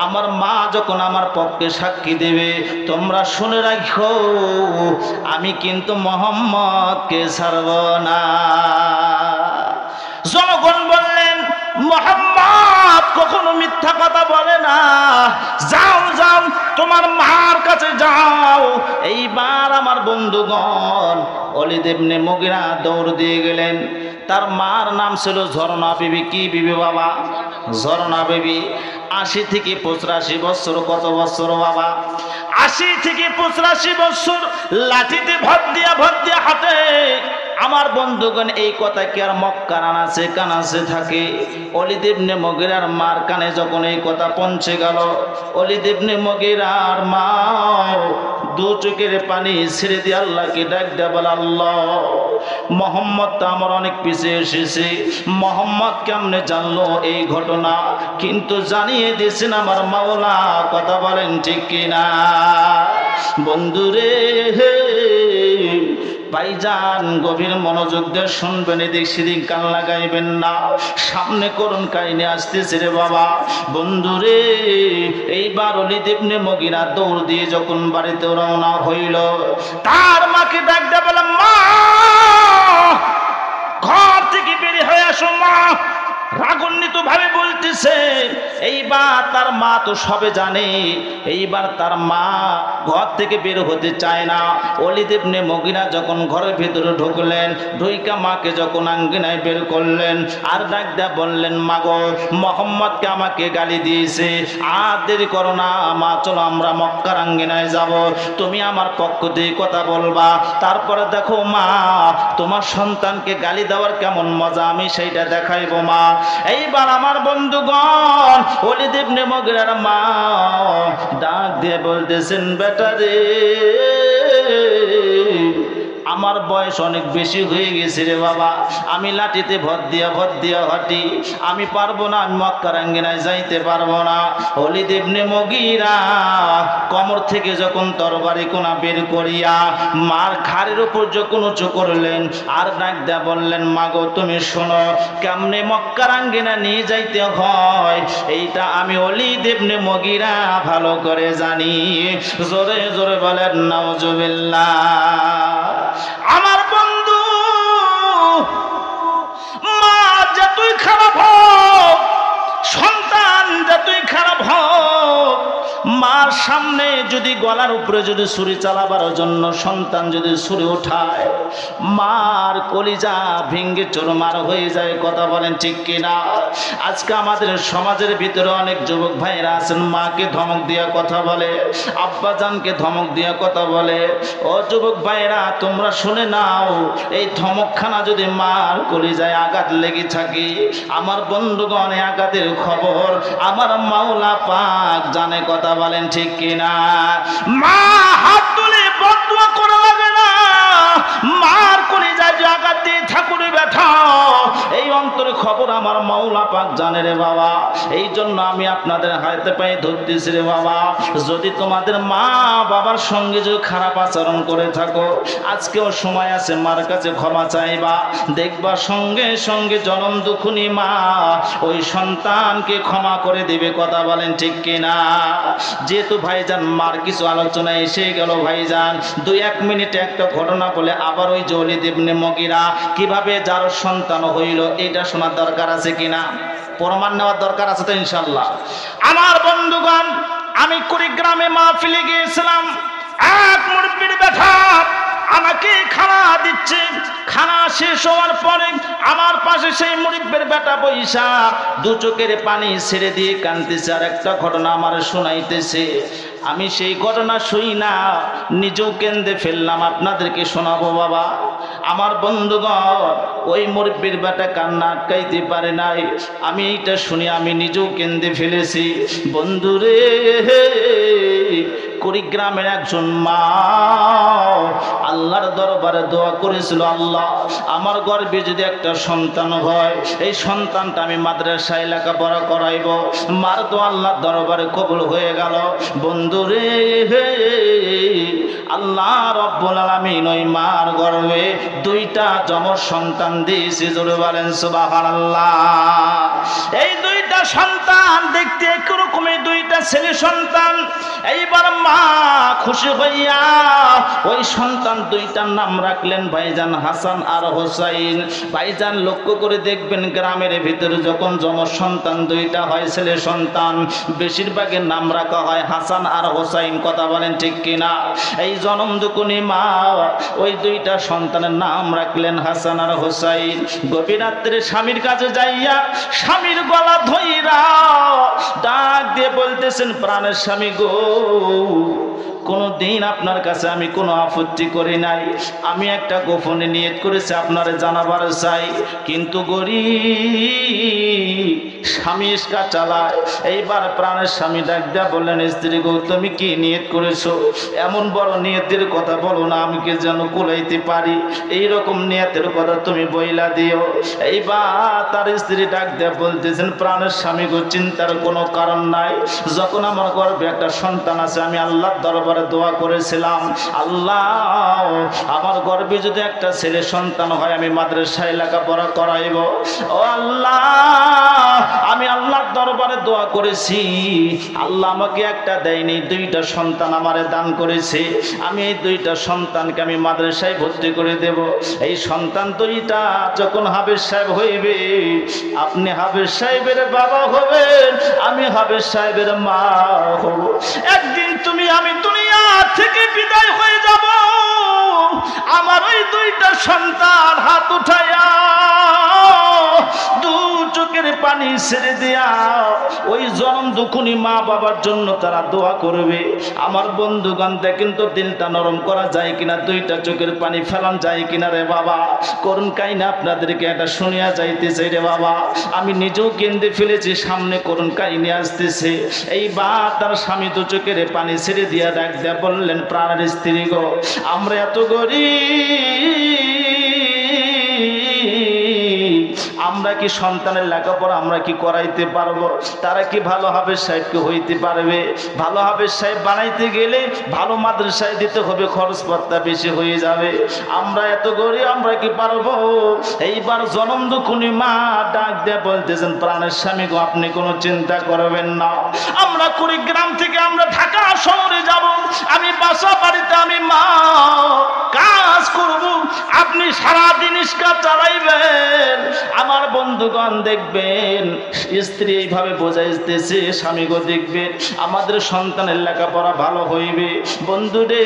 আমার মা যখন আমার পক্ষে সাক্ষী দেবে, তোমরা শুনে রাখো, আমি কিন্তু মুহাম্মদকে ছাড়ব না। জনগণ বললেন, মুহাম্মদ কখনো মিথ্যা কথা বলে না, যাও যাও তোমার মার কাছে যাও। এইবার আমার বন্ধুগণ ওলীদ ইবনে মুগীরা দৌড় দিয়ে গেলেন। তার মার নাম ছিল ঝরনা বিবি। কি বিবি বাবা? ঝরনা বিবি। 80 থেকে 85 বছর। কত বছর বাবা? 80 থেকে 85 বছর লাঠিতে ভর দিয়া হাঁটে। আমার বন্ধুগণ এই কথা কি আর মক্কার আনাচে কানাচে থাকে? ওলীদ ইবনে মুগীরার মার কানে যখন এই কথা পৌঁছে গেল, ওলীদ ইবনে মুগীরার মা দু চোখের পানি ছেড়ে দিয়ে আল্লাহকে ডাক দেয়া বলে, আল্লাহ, মুহাম্মদ তো আমার অনেক পিছিয়ে এসেছে, মুহাম্মদ কেমনে জানলো এই ঘটনা? কিন্তু জানিয়ে দিয়েছেন আমার মাওলা। কথা বলেন ঠিক কিনা বন্ধুরে? ভাইজান গভীর মনোযোগ দিয়ে শুনবেন, এদিক সেদিক কান লাগাইবেন না। সামনে করুন কাহিনী আসতেছে রে বাবা। বন্ধুরে, এইবার ওলীদ ইবনে মুগীরা দৌড় দিয়ে যখন বাড়িতে রওনা হইল, তার মাকে ডাক দিয়ে বলে, মা, ঘর থেকে বেরিয়ে হয়ে আসো মা। রাগান্বিত ভাবে বলতেছে। এইবার তার মা তো সবে জানে। এইবার তার মা ঘর থেকে বের হতে চায় না। ওলীদ ইবনে মুগীরা যখন ঘরের ভিতরে ঢুকলেন, ঢুইকা মাকে যখন আঙ্গিনায় বের করলেন, আর ডাক দেয়া বললেন, মা গো, মুহাম্মদকে আমাকে গালি দিয়েছে, আর দেরি করো না মা, চলো আমরা মক্কার আঙ্গিনায় যাব, তুমি আমার পক্ষ দিয়ে কথা বলবা। তারপরে দেখো মা, তোমার সন্তানকে গালি দেওয়ার কেমন মজা আমি সেইটা দেখাইবো মা। এইবার আমার বন্ধুগণ ওলীদ ইবনে মুগীরার মা ডাক দিয়ে বলতেছেন, বেটা রে, আমার বয়স অনেক বেশি হয়ে গেছে রে বাবা, আমি লাঠিতে ভর দিয়া হাঁটি, আমি পারবো না, আমি মক্কার আঙ্গিনায় যাইতে পারবো না। ওলীদ ইবনে মুগীরা কোমর থেকে যখন তরবারি কোনা বের করিয়া মার ঘাড়ের উপর যখন উঁচু করলেন, আর ডাক দেয়া বললেন, মাগো তুমি শোনো, কেমনে মক্কার আঙ্গিনা নিয়ে যাইতে হয় এইটা আমি ওলীদ ইবনে মুগীরা ভালো করে জানি। জোরে জোরে বলেন নাউজুবিল্লাহ। আমার বন্ধু, মা যতই খারাপ হোক, সন্তান যতই খারাপ হোক, মার সামনে যদি গলার উপরে যদি ছুরি চালাবার জন্য সন্তান যদি ছুরি উঠায়, মার কলিজা ভেঙ্গে চুরমার হয়ে যায়। কথা বলেন ঠিক কিনা? আজকে আমাদের সমাজের ভিতরে অনেক যুবক ভাইরা আছেন, মাকে ধমক দিয়া কথা বলে, আব্বাজানকে ধমক দিয়া কথা বলে। ও যুবক ভাইরা, তোমরা শুনে নাও, এই ধমকখানা যদি মার কলিজায় আঘাত লেগে থাকে, আমার বন্ধুগণ আঘাতের খবর আমার মাওলা পাক জানে। কথা বলেন ঠিক কিনা? মা হাত তুলে বদদুয়া করা লাগে না, মার কলিজায় যে আঘাত দিয়ে ঠাকুরে ব্যথা, এই অন্তরে খবর আমার মাওলা পাক জানে রে বাবা। এই জন্য আমি আপনাদের হাতে পায়ে ধরতেছি রে বাবা, যদি তোমাদের মা বাবার সঙ্গে যদি খারাপ আচরণ করে থাকো, আজকেও সময় আছে মার কাছে ক্ষমা চাইবা, দেখবা সঙ্গে সঙ্গে জনম দুঃখুনি মা ওই সন্তানকে ক্ষমা করে দিবে। কথা বলেন ঠিক কিনা? যেহেতু ভাইজান মার কিছু আলোচনা এসে গেল, ভাইজান 2-1 মিনিটে একটা ঘটনা বলে আবার ওই ওলীদ ইবনে মুগীরা কিভাবে যার সন্তান হইল এটা শোনার দরকার আছে কিনা? প্রমাণ নেওয়ার দরকার আছে তো ইনশাল্লাহ। আমার বন্ধুগণ, আমি কুড়িগ্রামে মাহফিলে গিয়েছিলাম। এক মুরব্বির ব্যথা আমাকে খানা দিচ্ছে। খানা শেষ হওয়ার পরে আমার পাশে সেই মুরব্বির বেটা বইসা দু চোখের পানি ছেড়ে দিয়ে কাঁদতেছে, আর একটা ঘটনা আমার শোনাইতেছে। আমি সেই ঘটনা শুই না, নিজেও কেঁদে ফেললাম, আপনাদেরকে শোনাবো বাবা। আমার বন্ধুগণ, ওই মুরব্বির বেটা কান্না আটকাইতে পারে নাই, আমি এইটা শুনি আমি নিজেও কেঁদে ফেলেছি। বন্ধুরে, কুড়িগ্রামের একজন মা আল্লাহর দরবারে দোয়া করেছিল, আল্লাহ আমার গর্ভে যদি একটা সন্তান হয়, এই সন্তানটা আমি মাদ্রাসায় লেখাপড়া করাইব। মার দোয়া আল্লাহর দরবারে কবুল হয়ে গেল। বন্ধুরে, আল্লাহ রব্বুল আলামিন ওই মার গর্ভে দুইটা যমজ সন্তান দিয়েছে। জোরে বলেন সুবহানাল্লাহ। এই দুইটা সন্তান দেখতে একরকমই, দুইটা ছেলে সন্তান। এইবার মা খুশি হইয়া ওই সন্তান দুইটার নাম রাখলেন ভাইজান হাসান আর হোসাইন। ভাইজান লক্ষ্য করে দেখবেন, গ্রামের ভিতরে যখন যমজ সন্তান দুইটা হয়, ছেলে সন্তান, বেশিরভাগের নাম রাখা হয় হাসান আর হোসাইন। কথা বলেন ঠিক কিনা? এই জনম দুকুনি মা ওই দুইটা সন্তানের নাম রাখলেন হাসান আর হোসাইন। গভীর রাত্রে স্বামীর কাছে যাইয়া স্বামীর গলা ধইরা ডাক দিয়ে বলতেছেন, প্রাণের স্বামী গো, কোনো দিন আপনার কাছে আমি কোনো আপত্তি করি নাই। আমি একটা গোপনে নিয়ত করেছি আপনারে জানাবার চাই, কিন্তু গরিব স্বামী ইস্কা চালায়। এইবার প্রাণের স্বামী ডাক দিয়া বললেন, স্ত্রী গো, তুমি কি নিয়ত করেছো? এমন বড় নিয়তের কথা বলো না, আমি কি যেন কুলাইতে পারি, এইরকম নিয়তের কথা তুমি বইলা দিও। এইবার তার স্ত্রী ডাক দিয়া বলতেছেন, প্রাণের স্বামী গো, চিন্তার কোনো কারণ নাই। যখন আমার গর্ভে একটা সন্তান আছে, আমি আল্লাহর দরবারে দোয়া করেছিলাম, আল্লাহ আমার গর্ভে যদি একটা ছেলে সন্তান হয়, আমি মাদ্রাসায় লেখাপড়া করাইব। ও আল্লাহ, আমি আল্লাহর দরবারে দোয়া করেছি, আল্লাহ আমাকে একটা দেয়নি, দুইটা সন্তান আমারে দান করেছে। আমি এই দুইটা সন্তানকে আমি মাদ্রাসায় ভর্তি করে দেব। এই সন্তান দুইটা যখন হাফেজ সাহেব হইবে, আপনি হাফেজ সাহেবের বাবা হবেন, আমি হাফেজ সাহেবের মা হব। একদিন তুমি আমি দুনিয়া থেকে বিদায় হয়ে যাব, আমার ওই দুইটা সন্তান হাত উঠাইয়া দু চোখের পানি ছেড়ে দিয়া ওই জনম দুখুনি মা বাবার জন্য তারা দোয়া করবে। আমার বন্ধুগণ, দেখেন তো দিলটা নরম করা যায় কিনা, দুইটা চোখের পানি ফেলান যায় কিনা রে বাবা। করুন কাহিনী আপনাদেরকে এটা শুনিয়া যাইতেছে রে বাবা। আমি নিজেও কেঁদে ফেলেছি, সামনে করুন কাহিনী আসতেছে। এইবার তার স্বামী দু চোখের পানি ছেড়ে দিয়া ডাক দেয়া বললেন, প্রাণের স্ত্রী গো, আমরা এত গরিব, আমরা কি সন্তানের লেখাপড়া আমরা কি করাইতে পারবো? তারা কি ভালো হাফেজ সাহেবকে হইতে পারবে? ভালো হাফেজ সাহেব বানাইতে গেলে ভালো মাদ্রাসায় দিতে হবে, খরচপত্র বেশি হয়ে যাবে। আমরা এত গরিব, আমরা কি পারবো? এইবার জনম দুখুনি মা ডাক দিয়ে বলতেছেন, প্রাণের স্বামী গো, আপনি কোনো চিন্তা করবেন না। আমরা কুড়িগ্রাম থেকে আমরা ঢাকা শহরে যাব, আমি বাসা বাড়িতে আমি মা কাজ করব, আপনি সারাদিন ইস্কা চালাইবেন। আমার বন্ধুগণ দেখবেন, স্ত্রী এইভাবে বোঝাইতেছে, স্বামী গো দেখবেন আমাদের সন্তানের লেখাপড়া ভালো হইবে। বন্ধুরে,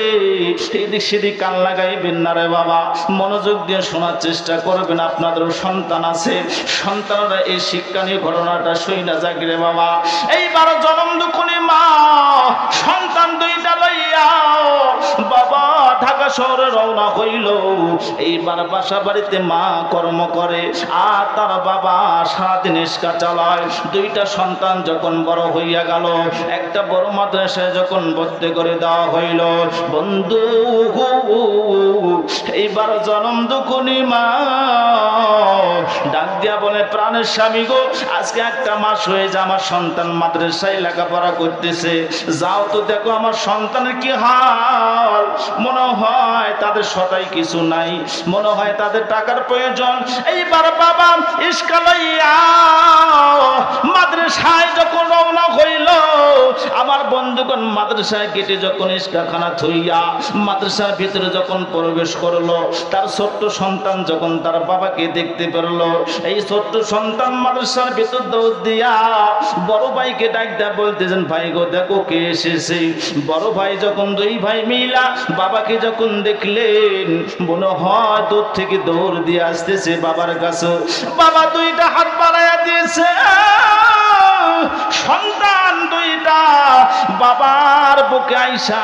এদিক সেদিক কান লাগাইবেন না রে বাবা, মনোযোগ দিয়ে শোনার চেষ্টা করবেন। আপনাদেরও সন্তান আছে, সন্তানরা এই শিক্ষা নিয়ে ঘটনাটা শুই না যাক রে বাবা। এইবার জনম দুখুনি মা সন্তান দুইটা লইয়া বাবা ঢাকা শহরে রওনা হইল। এইবার বাসা বাড়িতে মা কর্ম করে আর তার বাবা সারাদিন ইস্কা চালায়। দুইটা সন্তান যখন বড় হইয়া গেল, একটা বড় মাদ্রাসায় যখন ভর্তি করে দেওয়া হইল, বন্ধু এইবার জনম দুখুনি মা ডাক দিয়া বলে, প্রাণের স্বামী গো, আজকে একটা মাস হয়ে যায় আমার সন্তান মাদ্রাসায় লেখাপড়া করতেছে, যাও তো দেখো আমার সন্তানের কি হাল। মনে হয় তাদের সদাই কিছু নাই, মনে হয় তাদের টাকার প্রয়োজন। এইবার বাবা ইস্কা লইয়া মাদ্রাসায় যখন রওনা হইল, আমার বন্ধুগণ মাদ্রাসায় গেটে যখন ইস্কাখানা থইয়া মাদ্রাসার ভিতরে যখন প্রবেশ করলো, তার ছোট্ট সন্তান যখন তার বাবাকে দেখতে পেরলো, এই ছোট্ট সন্তান মাদ্রাসার ভিতর দৌড় দিয়া বড় ভাইকে ডাক দেয়া বলতেছেন, ভাই গো দেখো কে এসেছে। বড় ভাই যখন দুই ভাই মিলা বাবাকে যখন দেখলেন, মনে হয় দূর থেকে দৌড় দিয়ে আসতেছে বাবার কাছে। বাবা দুইটা হাত বাড়াইয়া দিয়েছে, সন্তান দুইটা বাবার বুকে আইসা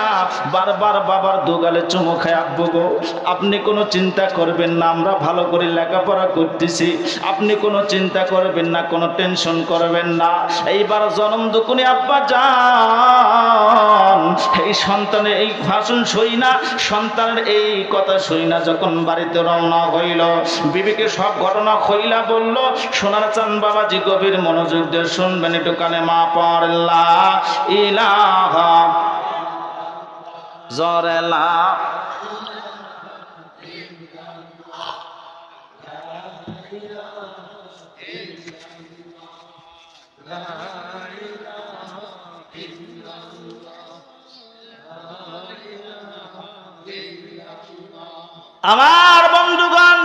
বারবার বাবার দুগালে চুমু খায়, আব্বু গো আপনি কোনো চিন্তা করবেন না, আমরা ভালো করে লেখাপড়া করতেছি, আপনি কোনো চিন্তা করবেন না, কোনো টেনশন করবেন না। এইবার জনম দুকুনি আব্বা যান এই সন্তানের এই ভাষণ শুই না, সন্তানের এই কথা শুই না, যখন বাড়িতে রওনা হইল বিবিকে সব ঘটনা খইলা বলল। সোনার চান বাবাজি গভীর মনোযোগ দিয়ে শুনবেন, একটু কানে মা পড় লা ইলাহা জরেলা। আমার বন্ধুগণ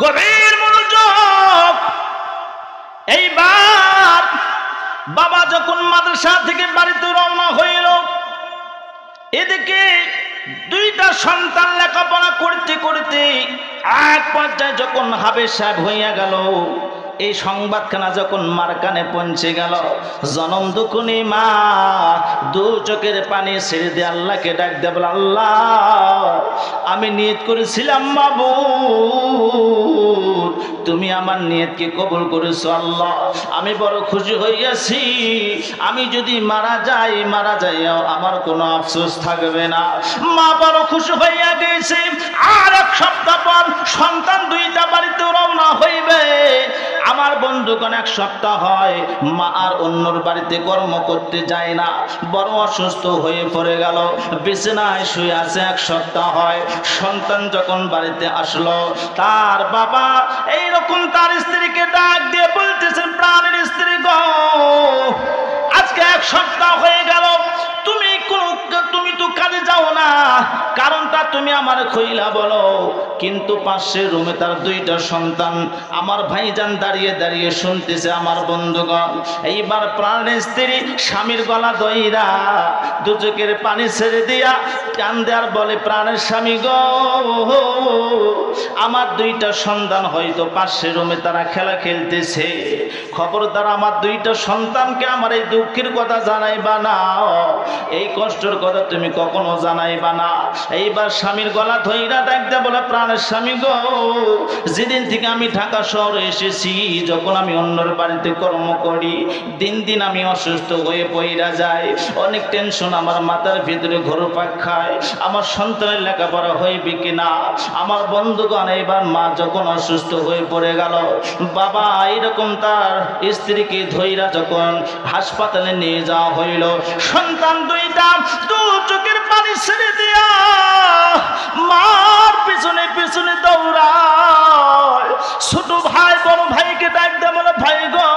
গভীর মনোযোগ। এইবার বাবা যখন মাদ্রাসা থেকে বাড়িতে রওনা হইল, এদিকে দুইটা সন্তান লেখাপড়া করতে করতে এক পর্যায়ে যখন হাবেশ সাহেব হইয়া গেল, এই সংবাদখানা যখন মার কানে পৌঁছে গেল, জনম দুকুনি মা দু চোখের পানি ছেড়ে দিয়ে আল্লাহকে ডাক দেব, আল্লাহ আমি নিয়ত করেছিলাম মাবুদ তুমি আমার নিয়তকে কবুল করেছো আল্লাহ, আমি বড় খুশি হইয়াছি, আমি যদি মারা যাইও আমার কোনো আফসোস থাকবে না। মা বড় খুশি হইয়া গেছে। আর এক সপ্তাহ পর সন্তান দুইটা বাড়িতে রওনা হইবে। আমার বন্ধুগণ এক সপ্তাহ হয়, মা আর অন্যর বাড়িতে কর্ম করতে যায় না, বড় অসুস্থ হয়ে পড়ে গেল, বিছানায় শুয়ে আছে। এক সপ্তাহ হয়, সন্তান যখন বাড়িতে আসলো, তার বাবা এইরকম তার স্ত্রীকে ডাক দিয়ে বলতেছেন, প্রাণের স্ত্রী গো, আজকে এক সপ্তাহ হয়ে গেল তুমি তো কাজে যাও না, কারণটা তুমি আমার কইলা বলো। কিন্তু পাশের রুমে তার দুইটা সন্তান আমার ভাইজান দাঁড়িয়ে দাঁড়িয়ে শুনতেছে। আমার বন্ধুগণ এইবার প্রাণের স্ত্রী স্বামীর গলা ধইরা দু চোখের পানি ছেড়ে দিয়া কান্দে আর বলে, প্রাণের স্বামী গো, আমার দুইটা সন্তান হয়তো পাশের রুমে তারা খেলা খেলতেছে, খবরদার আমার দুইটা সন্তানকে আমার এই দুঃখের কথা জানাইবা না, এই কষ্টের কথা তুমি কখনো জানাইবা না। এইবার স্বামীর গলা ধইরা ডাকতে বলে, প্রাণের স্বামী গো, যেদিন থেকে আমি ঢাকা শহরে এসেছি, যখন আমি অন্যের বাড়িতে কর্ম করি, দিন দিন আমি অসুস্থ হয়ে পইরা যাই, অনেক টেনশন আমার মাথার ভিতরে ঘুরপাক খায়, আমার সন্তানের লেখাপড়া হইবে কিনা। আমার বন্ধুগণ এইবার মা যখন অসুস্থ হয়ে পড়ে গেল, বাবা এইরকম তার স্ত্রীকে ধইরা যখন হাসপাতালে নিয়ে যাওয়া হইল, সন্তান দুইটা দু চোখের পানি ছেড়ে দিয়া মার পিছনে পিছনে দৌড়ায়। ছোট ভাই বড় ভাইকে ডাক দেয়, বলে, ভাই গো,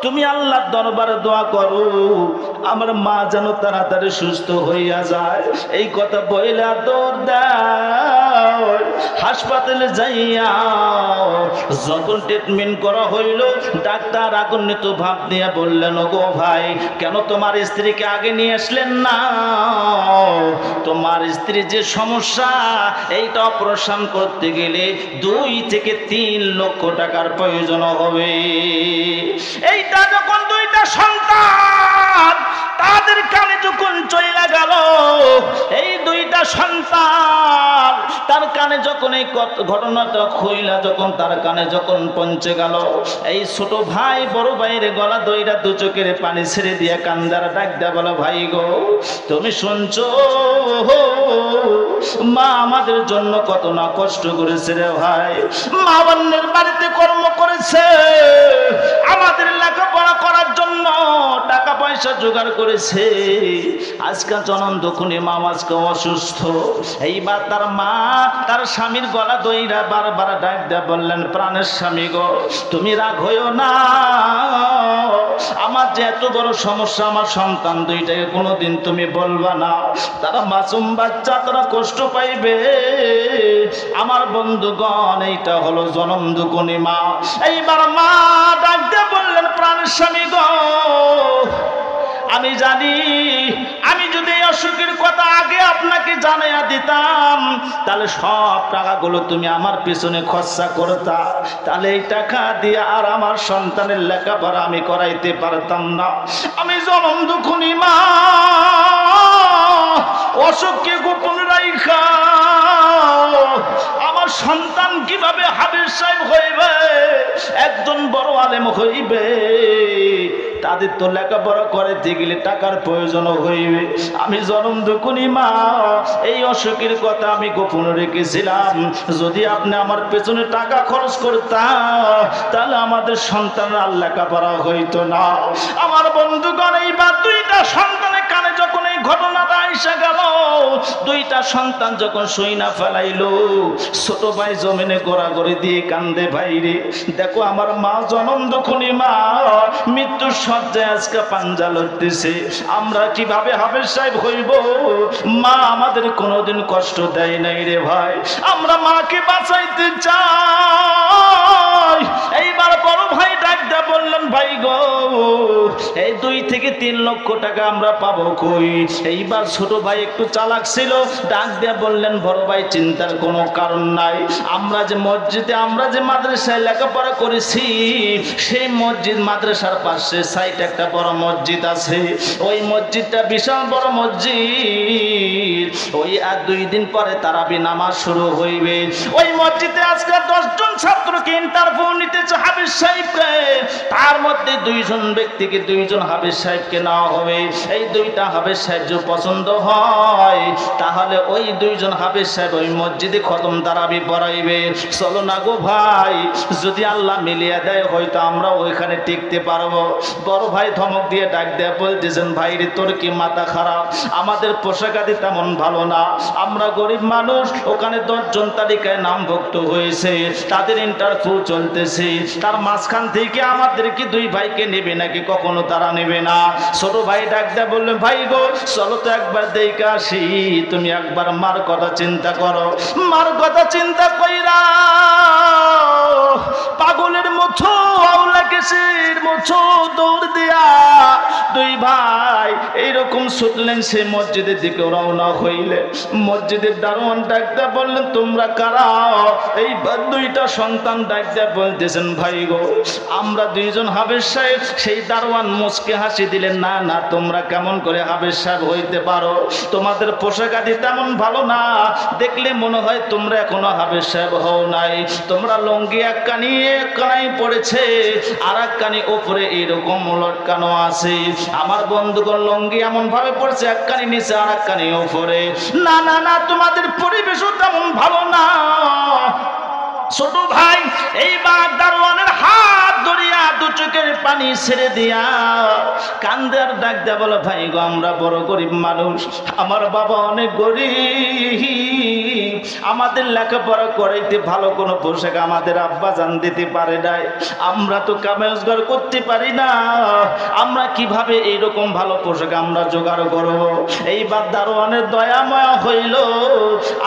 তুমি আল্লাহর দরবারে দোয়া করো আমার মা যেন তাড়াতাড়ি সুস্থ হইয়া যায়। এই কথা বইলা দৌড় দাও হাসপাতালে যাইয়া যখন ট্রিটমেন্ট করা হইল, ডাক্তার আগুন্বিত ভাব দিয়ে বললেন, গো ভাই, কেন তোমার স্ত্রীকে আগে নিয়ে আসলেন না? তোমার স্ত্রী যে সমস্যা, এইটা অপারেশন করতে গেলে 2 থেকে 3 লক্ষ টাকার প্রয়োজন হবে। এইটা যখন দুইটা সন্তান তাদের কানে যখন চলে গেল, এই দুইটা সন্তান তার কানে যখন এই ঘটনাটা হইলা, যখন তার কানে যখন পৌঁছে গেল, এই ছোট ভাই বড় ভাইয়ের গলা দইরা দু চোখের পানি ছেড়ে দিয়ে কান্দার ডাক দেয়া, বলো, ভাই গো, তুমি শুনছো মা আমাদের জন্য কত না কষ্ট করেছে রে ভাই, মা অন্যের বাড়িতে কর্ম করেছে, আমাদের লেখাপড়া করার জন্য টাকা পয়সা জোগাড় করেছে, আজকে জনম দুকুনি মা আজকে অসুস্থ। এইবার তার মা তার স্বামীর গলা দইরা বারবার ডাক দেয়া বললেন, প্রাণের স্বামী গো, তুমি রাগ হইও না, আমার যে এত বড় সমস্যা, আমার সন্তান দুইটাকে কোনোদিন তুমি বলবা না, তারা মাসুম বাচ্চা, তারা কষ্ট পাইবে। আমার বন্ধুগণ এইটা হলো জনম দুকুনি মা। এইবার মা ডাক দিয়ে বললেন, প্রাণের স্বামী গো, আমি জানি আমি যদি এই অসুখের কথা আগে আপনাকে জানাইয়া দিতাম, তাহলে সব টাকাগুলো তুমি আমার পিছনে খরচা করতা, তাহলে এই টাকা দিয়ে আর আমার সন্তানের লেখাপড়া আমি করাইতে পারতাম না। আমি জনম দুকুনি মা, অসুখকে গোপন রাইখা আমার সন্তান কিভাবে হাফেজ সাহেব হইবে, একজন বড় আলেম হইবে, তাদের তো লেখাপড়া করতে গেলে টাকার প্রয়োজন হইবে। আমি জনম দুকুনি মা এই অসুখের কথা আমি গোপন রেখেছিলাম। যদি আপনি আমার পেছনে টাকা খরচ করতাম তাহলে আমাদের সন্তানরা আর লেখাপড়া হইতো না। আমার বন্ধুগণ, এইবার দুইটা সন্তানের কানে যখন এই ঘটনাটা আইসা গেল, দুইটা সন্তান যখন সইনা ফেলাইলো, ছোট ভাই জমিনে গোড়াগড়ি দিয়ে কান্দে, ভাইরে দেখো আমার মা জনম দুকুনি মা মৃত্যুর সজ্জায় আজকে পাঞ্জা লড়তেছে, আমরা কিভাবে হাফেজ সাহেব হইব? মা আমাদের কোনোদিন কষ্ট দেয় নাই রে ভাই, আমরা মাকে বাঁচাইতে চাই। এইবার বড় ভাই ডাক দিয়ে বললেন, ভাই গো এই 2 থেকে 3 লক্ষ টাকা আমরা পাবো কই? এইবার ছোট ভাই একটু চালাক ছিল, ডাক দিয়ে বললেন, বড় ভাই চিন্তার কোনো কারণ নাই, আমরা যে মসজিদে আমরা যে মাদ্রাসায় লেখাপড়া করেছি সেই মসজিদ মাদ্রাসার পাশে সাইড একটা বড় মসজিদ আছে, ওই মসজিদটা বিশাল বড় মসজিদ, ওই আর 2 দিন পরে তারাবি নামাজ শুরু হইবে, ওই মসজিদে আজকে 10 জন ছাত্রকে ইন্টারভিউ নিতেছে হাফেজ সাহেবকে, তার মধ্যে 2 জন ব্যক্তিকে 2 জন হাফেজ সাহেবকে নেওয়া হবে। এই 2টা হাফেজ সাহেব যদি পছন্দ হয় তাহলে ওই 2 জন হাফেজ সাহেব ওই মসজিদে খতম তারাবি পড়াইবে। চলো না গো ভাই, যদি আল্লাহ মিলিয়ে দেয় হয়তো আমরা ওইখানে টিকতে পারবো। বড় ভাই ধমক দিয়ে ডাক দেয়া বলতেছেন, ভাই রে তোর কি মাথা খারাপ? আমাদের পোশাক আদি তেমন ভালো না, আমরা গরিব মানুষ, ওখানে 10 জন তালিকায় নামভুক্ত হয়েছে, তাদের ইন্টারভিউ চলতেছে, তার মাঝখান থেকে আমাদেরকে 2 ভাইকে নেবে নাকি? কখনো তারা নেবে না। ছোট ভাই ডাক দেয়া বললেন, ভাই গো চলো তো একবার দেখে আসি, তুমি একবার মার কথা চিন্তা করো। মার কথা চিন্তা কইরা পাগলের মতো আওলা কেসের মতো দৌড় দিয়া 2 ভাই এইরকম ছুটলেন সে মসজিদের দিকে রওনা হইলে। মসজিদের দারোয়ান ডাক দেয়া বললেন, তোমরা কারা? এই 2টা সন্তান ডাক দেয়া বলতেছেন, ভাই গো আমরা 2 জন হাফেজ সাহেব। সেই দারোয়ান মুচকে হাসি দিলেন, না না তোমরা কেমন করে হাফেজ সাহেব হইতে পারো? তোমাদের পোশাক আদি তেমন ভালো না, দেখলে মনে হয় তোমরা এখনো হাফেজ সাহেব হও নাই। তোমরা লঙ্গি এক কানাই পড়েছে, আর এক কানি উপরে এইরকম লটকানো আছে। আমার বন্ধুগণ লঙ্গি এমন ভাবে পড়ছে, এক কানি নিচে আর এক কানি উপরে। না না না, তোমাদের পরিবেশও তেমন ভালো না। ছোট ভাই এইবার দারোয়ানের হাত ধরিয়া 2 চোখের পানি ছেড়ে দিয়া কান্দে আর ডাক দেয়া বলে, ভাই গো আমরা বড় গরিব মানুষ, আমার বাবা অনেক গরিব, আমাদের লেখাপড়া করাইতে ভালো কোনো পোশাক আমাদের আব্বা জান দিতে পারে নাই, আমরা তো কামে রোজগার করতে পারি না, আমরা কিভাবে এইরকম ভালো পোশাক আমরা জোগাড় করব? এইবার দারোয়ানের দয়া ময়া হইল।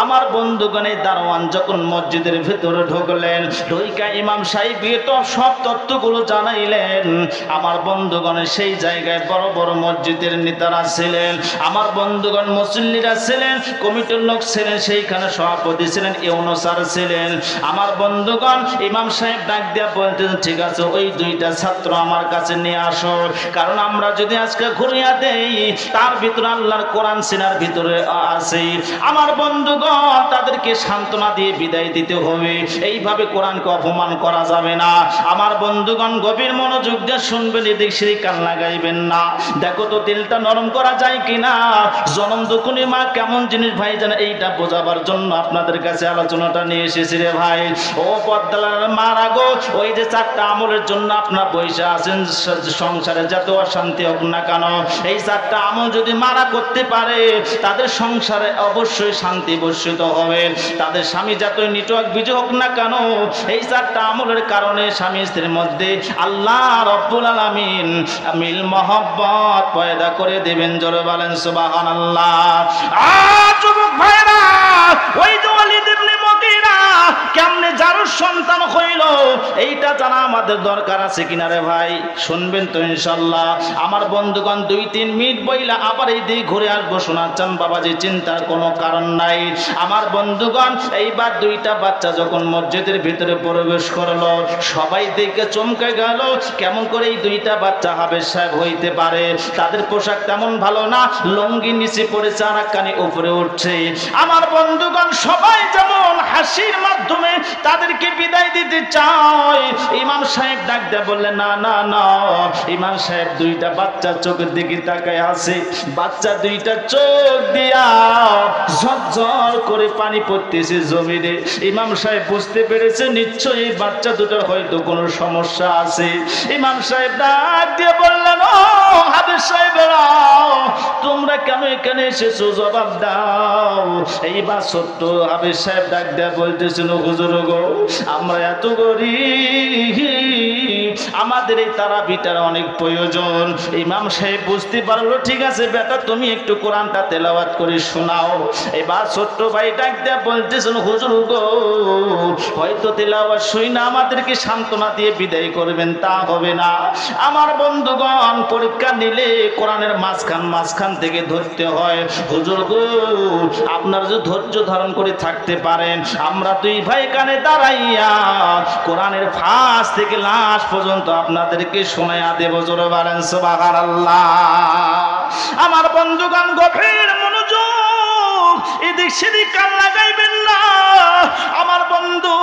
আমার বন্ধুগণ, এই দারোয়ান যখন মসজিদের ভেতরে ঢুকলেন, ঢুইকা ইমাম সাহেবকে তো সব তথ্যগুলো জানাইলেন। আমার বন্ধুগণ, সেই জায়গায় বড় বড় মসজিদের নেতারা ছিলেন, আমার বন্ধুগণ মুসল্লিরা ছিলেন, কমিটির লোক ছিলেন, সেইখানে সভাপতি ছিলেন, ইউনো স্যার ছিলেন। আমার বন্ধুগণ, ইমাম সাহেব ডাক দিয়া বলতেন, ঠিক আছে ওই 2টা ছাত্র আমার কাছে নিয়ে আসো, কারণ আমরা যদি আজকে ঘুরিয়া দেই তার ভিতরে আল্লাহর কোরআন সিনার ভিতরে আছে। আমার বন্ধুগণ, তাদেরকে সান্ত্বনা দিয়ে বিদায় দিতে হবে, এইভাবে কোরআনকে অপমান করা যাবে না। আমার বন্ধুগণ গভীর মনোযোগ দিয়ে শুনবেন, এদিক সেদিক কান লাগাইবেন না। দেখো তো দিলটা নরম করা যায় কিনা। জনম দুকুনি মা কেমন জিনিস ভাই জানে, এইটা বোঝাবার জন্য আপনাদের কাছে আলোচনাটা নিয়ে এসেছি রে ভাই। ও পদ্মালার মারা গো, ওই যে 4টা আমলের জন্য আপনার বৈশা আছেন, সংসারে যত অশান্তি হোক না কেন, এই 4টা আমল যদি মারা করতে পারে তাদের সংসারে অবশ্যই শান্তি বর্ষিত হবে। তাদের স্বামী যতই নেটওয়ার্ক বিজয় হোক না কেন, এই 4টা আমলের কারণে স্বামী স্ত্রীর মধ্যে আল্লাহ রব্বুল আলামিন মিল মহব্বত পয়দা করে দেবেন। জোরে বলেন সুবহানাল্লাহ। যুবক ভাইরা, ওই যে ওয়ালিদ ইবনে মুগীরা কেমনে যার সন্তান হইল এইটা জানা আমাদের দরকার আছে কিনা রে ভাই? শুনবেন তো ইনশাআল্লাহ। আমার বন্ধুগণ 2-3 মিনিট বইলা আবার এই দিকে ঘুরে আসবো, শোনার চান বাবাজি, চিন্তার কোনো কারণ নাই। আমার বন্ধুগণ এইবার 2টা বাচ্চা যখন মসজিদের ভিতরে প্রবেশ করলো, সবাই দেখে চমকে গেল, কেমন করে এই 2টা বাচ্চা হাফেজ সাহেব হইতে পারে? তাদের পোশাক তেমন ভালো না, লুঙ্গি নিচে পড়েছে আর কানি উপরে উঠছে। আমার বন্ধুগণ সবাই যেমন হাসির মাধ্যমে তাদেরকে বিদায় দিতে চায়, ইমাম সাহেব ডাক দিয়ে বললেন না না না। ইমাম সাহেব 2টা বাচ্চা চোখের দিকে তাকায় আছে, বাচ্চা 2টা চোখ দিয়া ঝরঝর করে পানি পড়তেছে জমিনে। ইমাম সাহেব বুঝতে পেরেছে নিশ্চয়ই এই বাচ্চা দুটোর হয়তো কোনো সমস্যা আছে। ইমাম সাহেব ডাক দিয়ে বললেন, ও হাফেজ সাহেবেরা, তোমরা কেন এখানে এসেছো জবাব দাও। এইবার ছোট্ট হাফেজ সাহেব ডাক দিয়ে বলতেছিল, হুজুর গো, আমরা এত গরিব, আমাদের এই তারাবিটার অনেক প্রয়োজন। ইমাম সাহেব বুঝতে পারলো, ঠিক আছে বেটা, তুমি একটু কোরআনটা তেলাওয়াত করে শোনাও। এবার ছোট্ট ভাই ডাক দিয়ে বলতেছেন, হুজুর গো, হয়তো তেলাওয়াত শুই না আমাদেরকে সান্ত্বনা দিয়ে বিদায় করবেন, তা হবে না। আমার বন্ধুগণ পরীক্ষা নিলে কোরআনের মাঝখান থেকে ধরতে হয়। হুজুর গো, আপনারা যদি ধৈর্য ধারণ করে থাকতে পারেন, আমরা 2 ভাই কানে দাঁড়াইয়া কোরআনের ফাঁস থেকে লাশ পর্যন্ত আপনাদেরকে শোনায়া দেব। জোরে বলেন সুবহানাল্লাহ। আমার বন্ধুগণ গভীর মনোযোগ, এদিক সেদিক কান লাগাইবেন না। আমার বন্ধু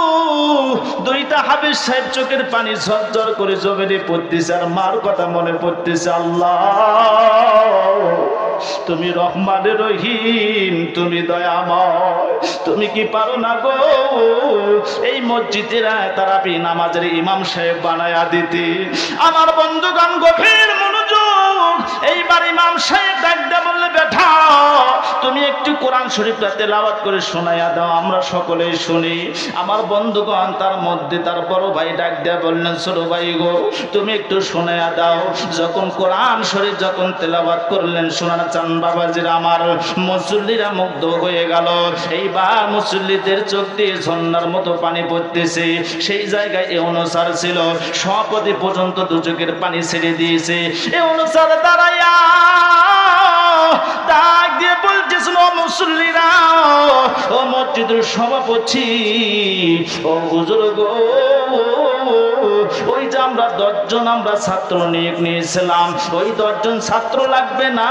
2টা হাফেজ সাহেব চোখের পানি ঝরঝর করে জমিনে পড়তেছে আর মার কথা মনে পড়তেছে। আল্লাহ, তুমি রহমানের রহিম, তুমি দয়াময়, তুমি কি পারো না গো এই মসজিদের তারাবি নামাজের ইমাম সাহেব বানায়া দিতে? আমার বন্ধুগণ গভীর মনোযোগ, এইবার ইমাম সাহেব ডাক দিয়ে বললে, বেটা, তুমি একটু কোরআন শরীফটা তেলাওয়াত করে শোনায়া দাও, আমরা সকলেই শুনি। আমার বন্ধুগণ তার মধ্যে তার বড় ভাই ডাক দিয়ে বললেন, ছোট ভাই গো, তুমি একটু শোনায়া দাও। যখন কোরআন শরীফ যখন তেলাওয়াত করলেন, শোনার চান বাবাজিরা, আমার মুসল্লিরা মুগ্ধ হয়ে গেল। এইবার মুসল্লিদের চোখ দিয়ে ঝর্ণার মতো পানি পড়তেছে। সেই জায়গায় এ অনুসার ছিল, সভাপতি পর্যন্ত 2 চোখের পানি ছেড়ে দিয়েছে। এ অনুসার দাঁড়াইয়া ডাক দিয়ে বলতেছিল, মুসল্লিরা, ও মসজিদের সভাপতি, ও হুজুর গো, ওই যে আমরা 10 জন আমরা ছাত্র নিয়েছিলাম, ওই 10 জন ছাত্র লাগবে না।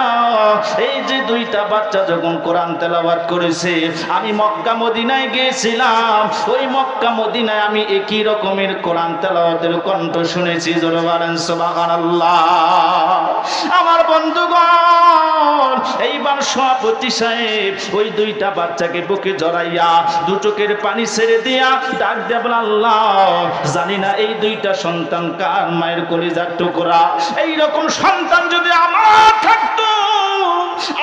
এই যে 2টা বাচ্চা যখন কোরআন তেলাওয়াত করেছে, আমি মক্কা মদিনায় গিয়েছিলাম, ওই মক্কা মদিনায় আমি একই রকমের কোরআন তেলাওয়াতের কণ্ঠ শুনেছি। জোরে বলেন সুবহানাল্লাহ। আমার বন্ধুগণ এইবার সভাপতি সাহেব ওই 2টা বাচ্চাকে বুকে জড়াইয়া 2 চোখের পানি ছেড়ে দিয়া ডাক দিয়ে বলেন, আল্লাহ, জানি না এই 2টা সন্তান কার মায়ের কলিজার টুকরা। এইরকম সন্তান যদি আমার থাকতো,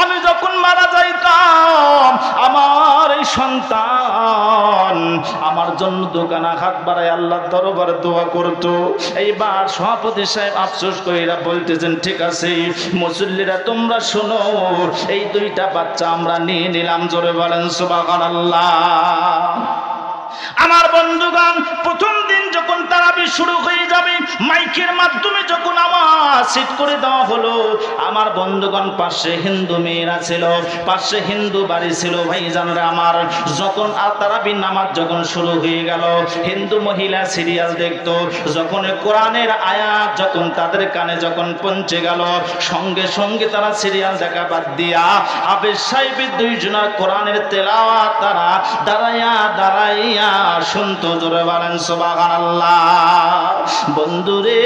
আমি যখন মারা যাইতাম, আমার এই সন্তান আমার জন্য দোকানে হাত বাড়ায় আল্লাহর দরবারে দোয়া করতো। এইবার সভাপতি সাহেব আফসোস কইরা বলতেছেন, ঠিক আছে মুসল্লিরা, তোমরা শোনো, এই 2টা বাচ্চা আমরা নিয়ে নিলাম। জোরে বলেন সুবহানাল্লাহ। আমার বন্ধুগণ প্রথম দিন যখন তারাবি শুরু হয়ে যাবে, মাইকের মাধ্যমে যখন আওয়াজ সেট করে দেওয়া হলো, আমার বন্ধুগণ পাশে হিন্দু মেয়েরা ছিল, পাশে হিন্দু বাড়ি ছিল। ভাইজানরা আমার, যখন তারাবি নামাজ যখন শুরু হয়ে গেল, হিন্দু মহিলা সিরিয়াল দেখতো, যখন কোরআনের আয়াত যখন তাদের কানে যখন পৌঁছে গেল, সঙ্গে সঙ্গে তারা সিরিয়াল দেখা বাদ দিয়া হাফেজ সাহেবের 2 জনের কোরআনের তেলাওয়াত তারা দাঁড়াইয়া শুনতো। জোরে বলেন সুবহানাল্লাহ। বন্ধুরে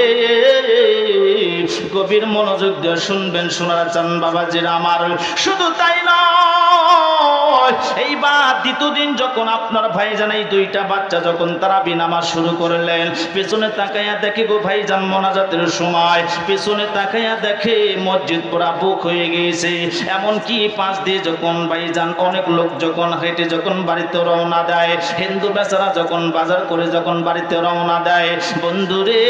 গভীর মনোযোগ দিয়ে শুনবেন, শোনার চান বাবাজিরা আমার। শুধু তাই নয়, এইবার 2য় দিন যখন আপনার ভাইজান এই 2টা বাচ্চা যখন তারাবি নামাজ শুরু করলেন, পেছনে তাকাইয়া দেখে গো ভাইজান মোনাজাতের সময়, পেছনে তাকাইয়া দেখে মসজিদ পুরা বুক হয়ে গিয়েছে। এমনকি পাশ দিয়ে যখন ভাইজান অনেক লোক যখন হেঁটে যখন বাড়িতে রওনা দেয়, হিন্দু বেচারা যখন বাজার করে যখন বাড়িতে রওনা দেয়, বন্ধুরে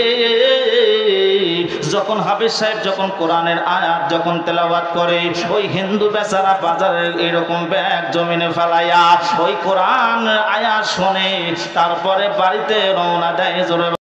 তখন হাফেজ সাহেব যখন কোরআনের আয়াত যখন তেলাওয়াত করে, ওই হিন্দু বেচারা বাজারের এরকম ব্যাগ জমিনে ফেলাইয়া ওই কোরআন আয়াত শুনে তারপরে বাড়িতে রওনা দেয়। জোরে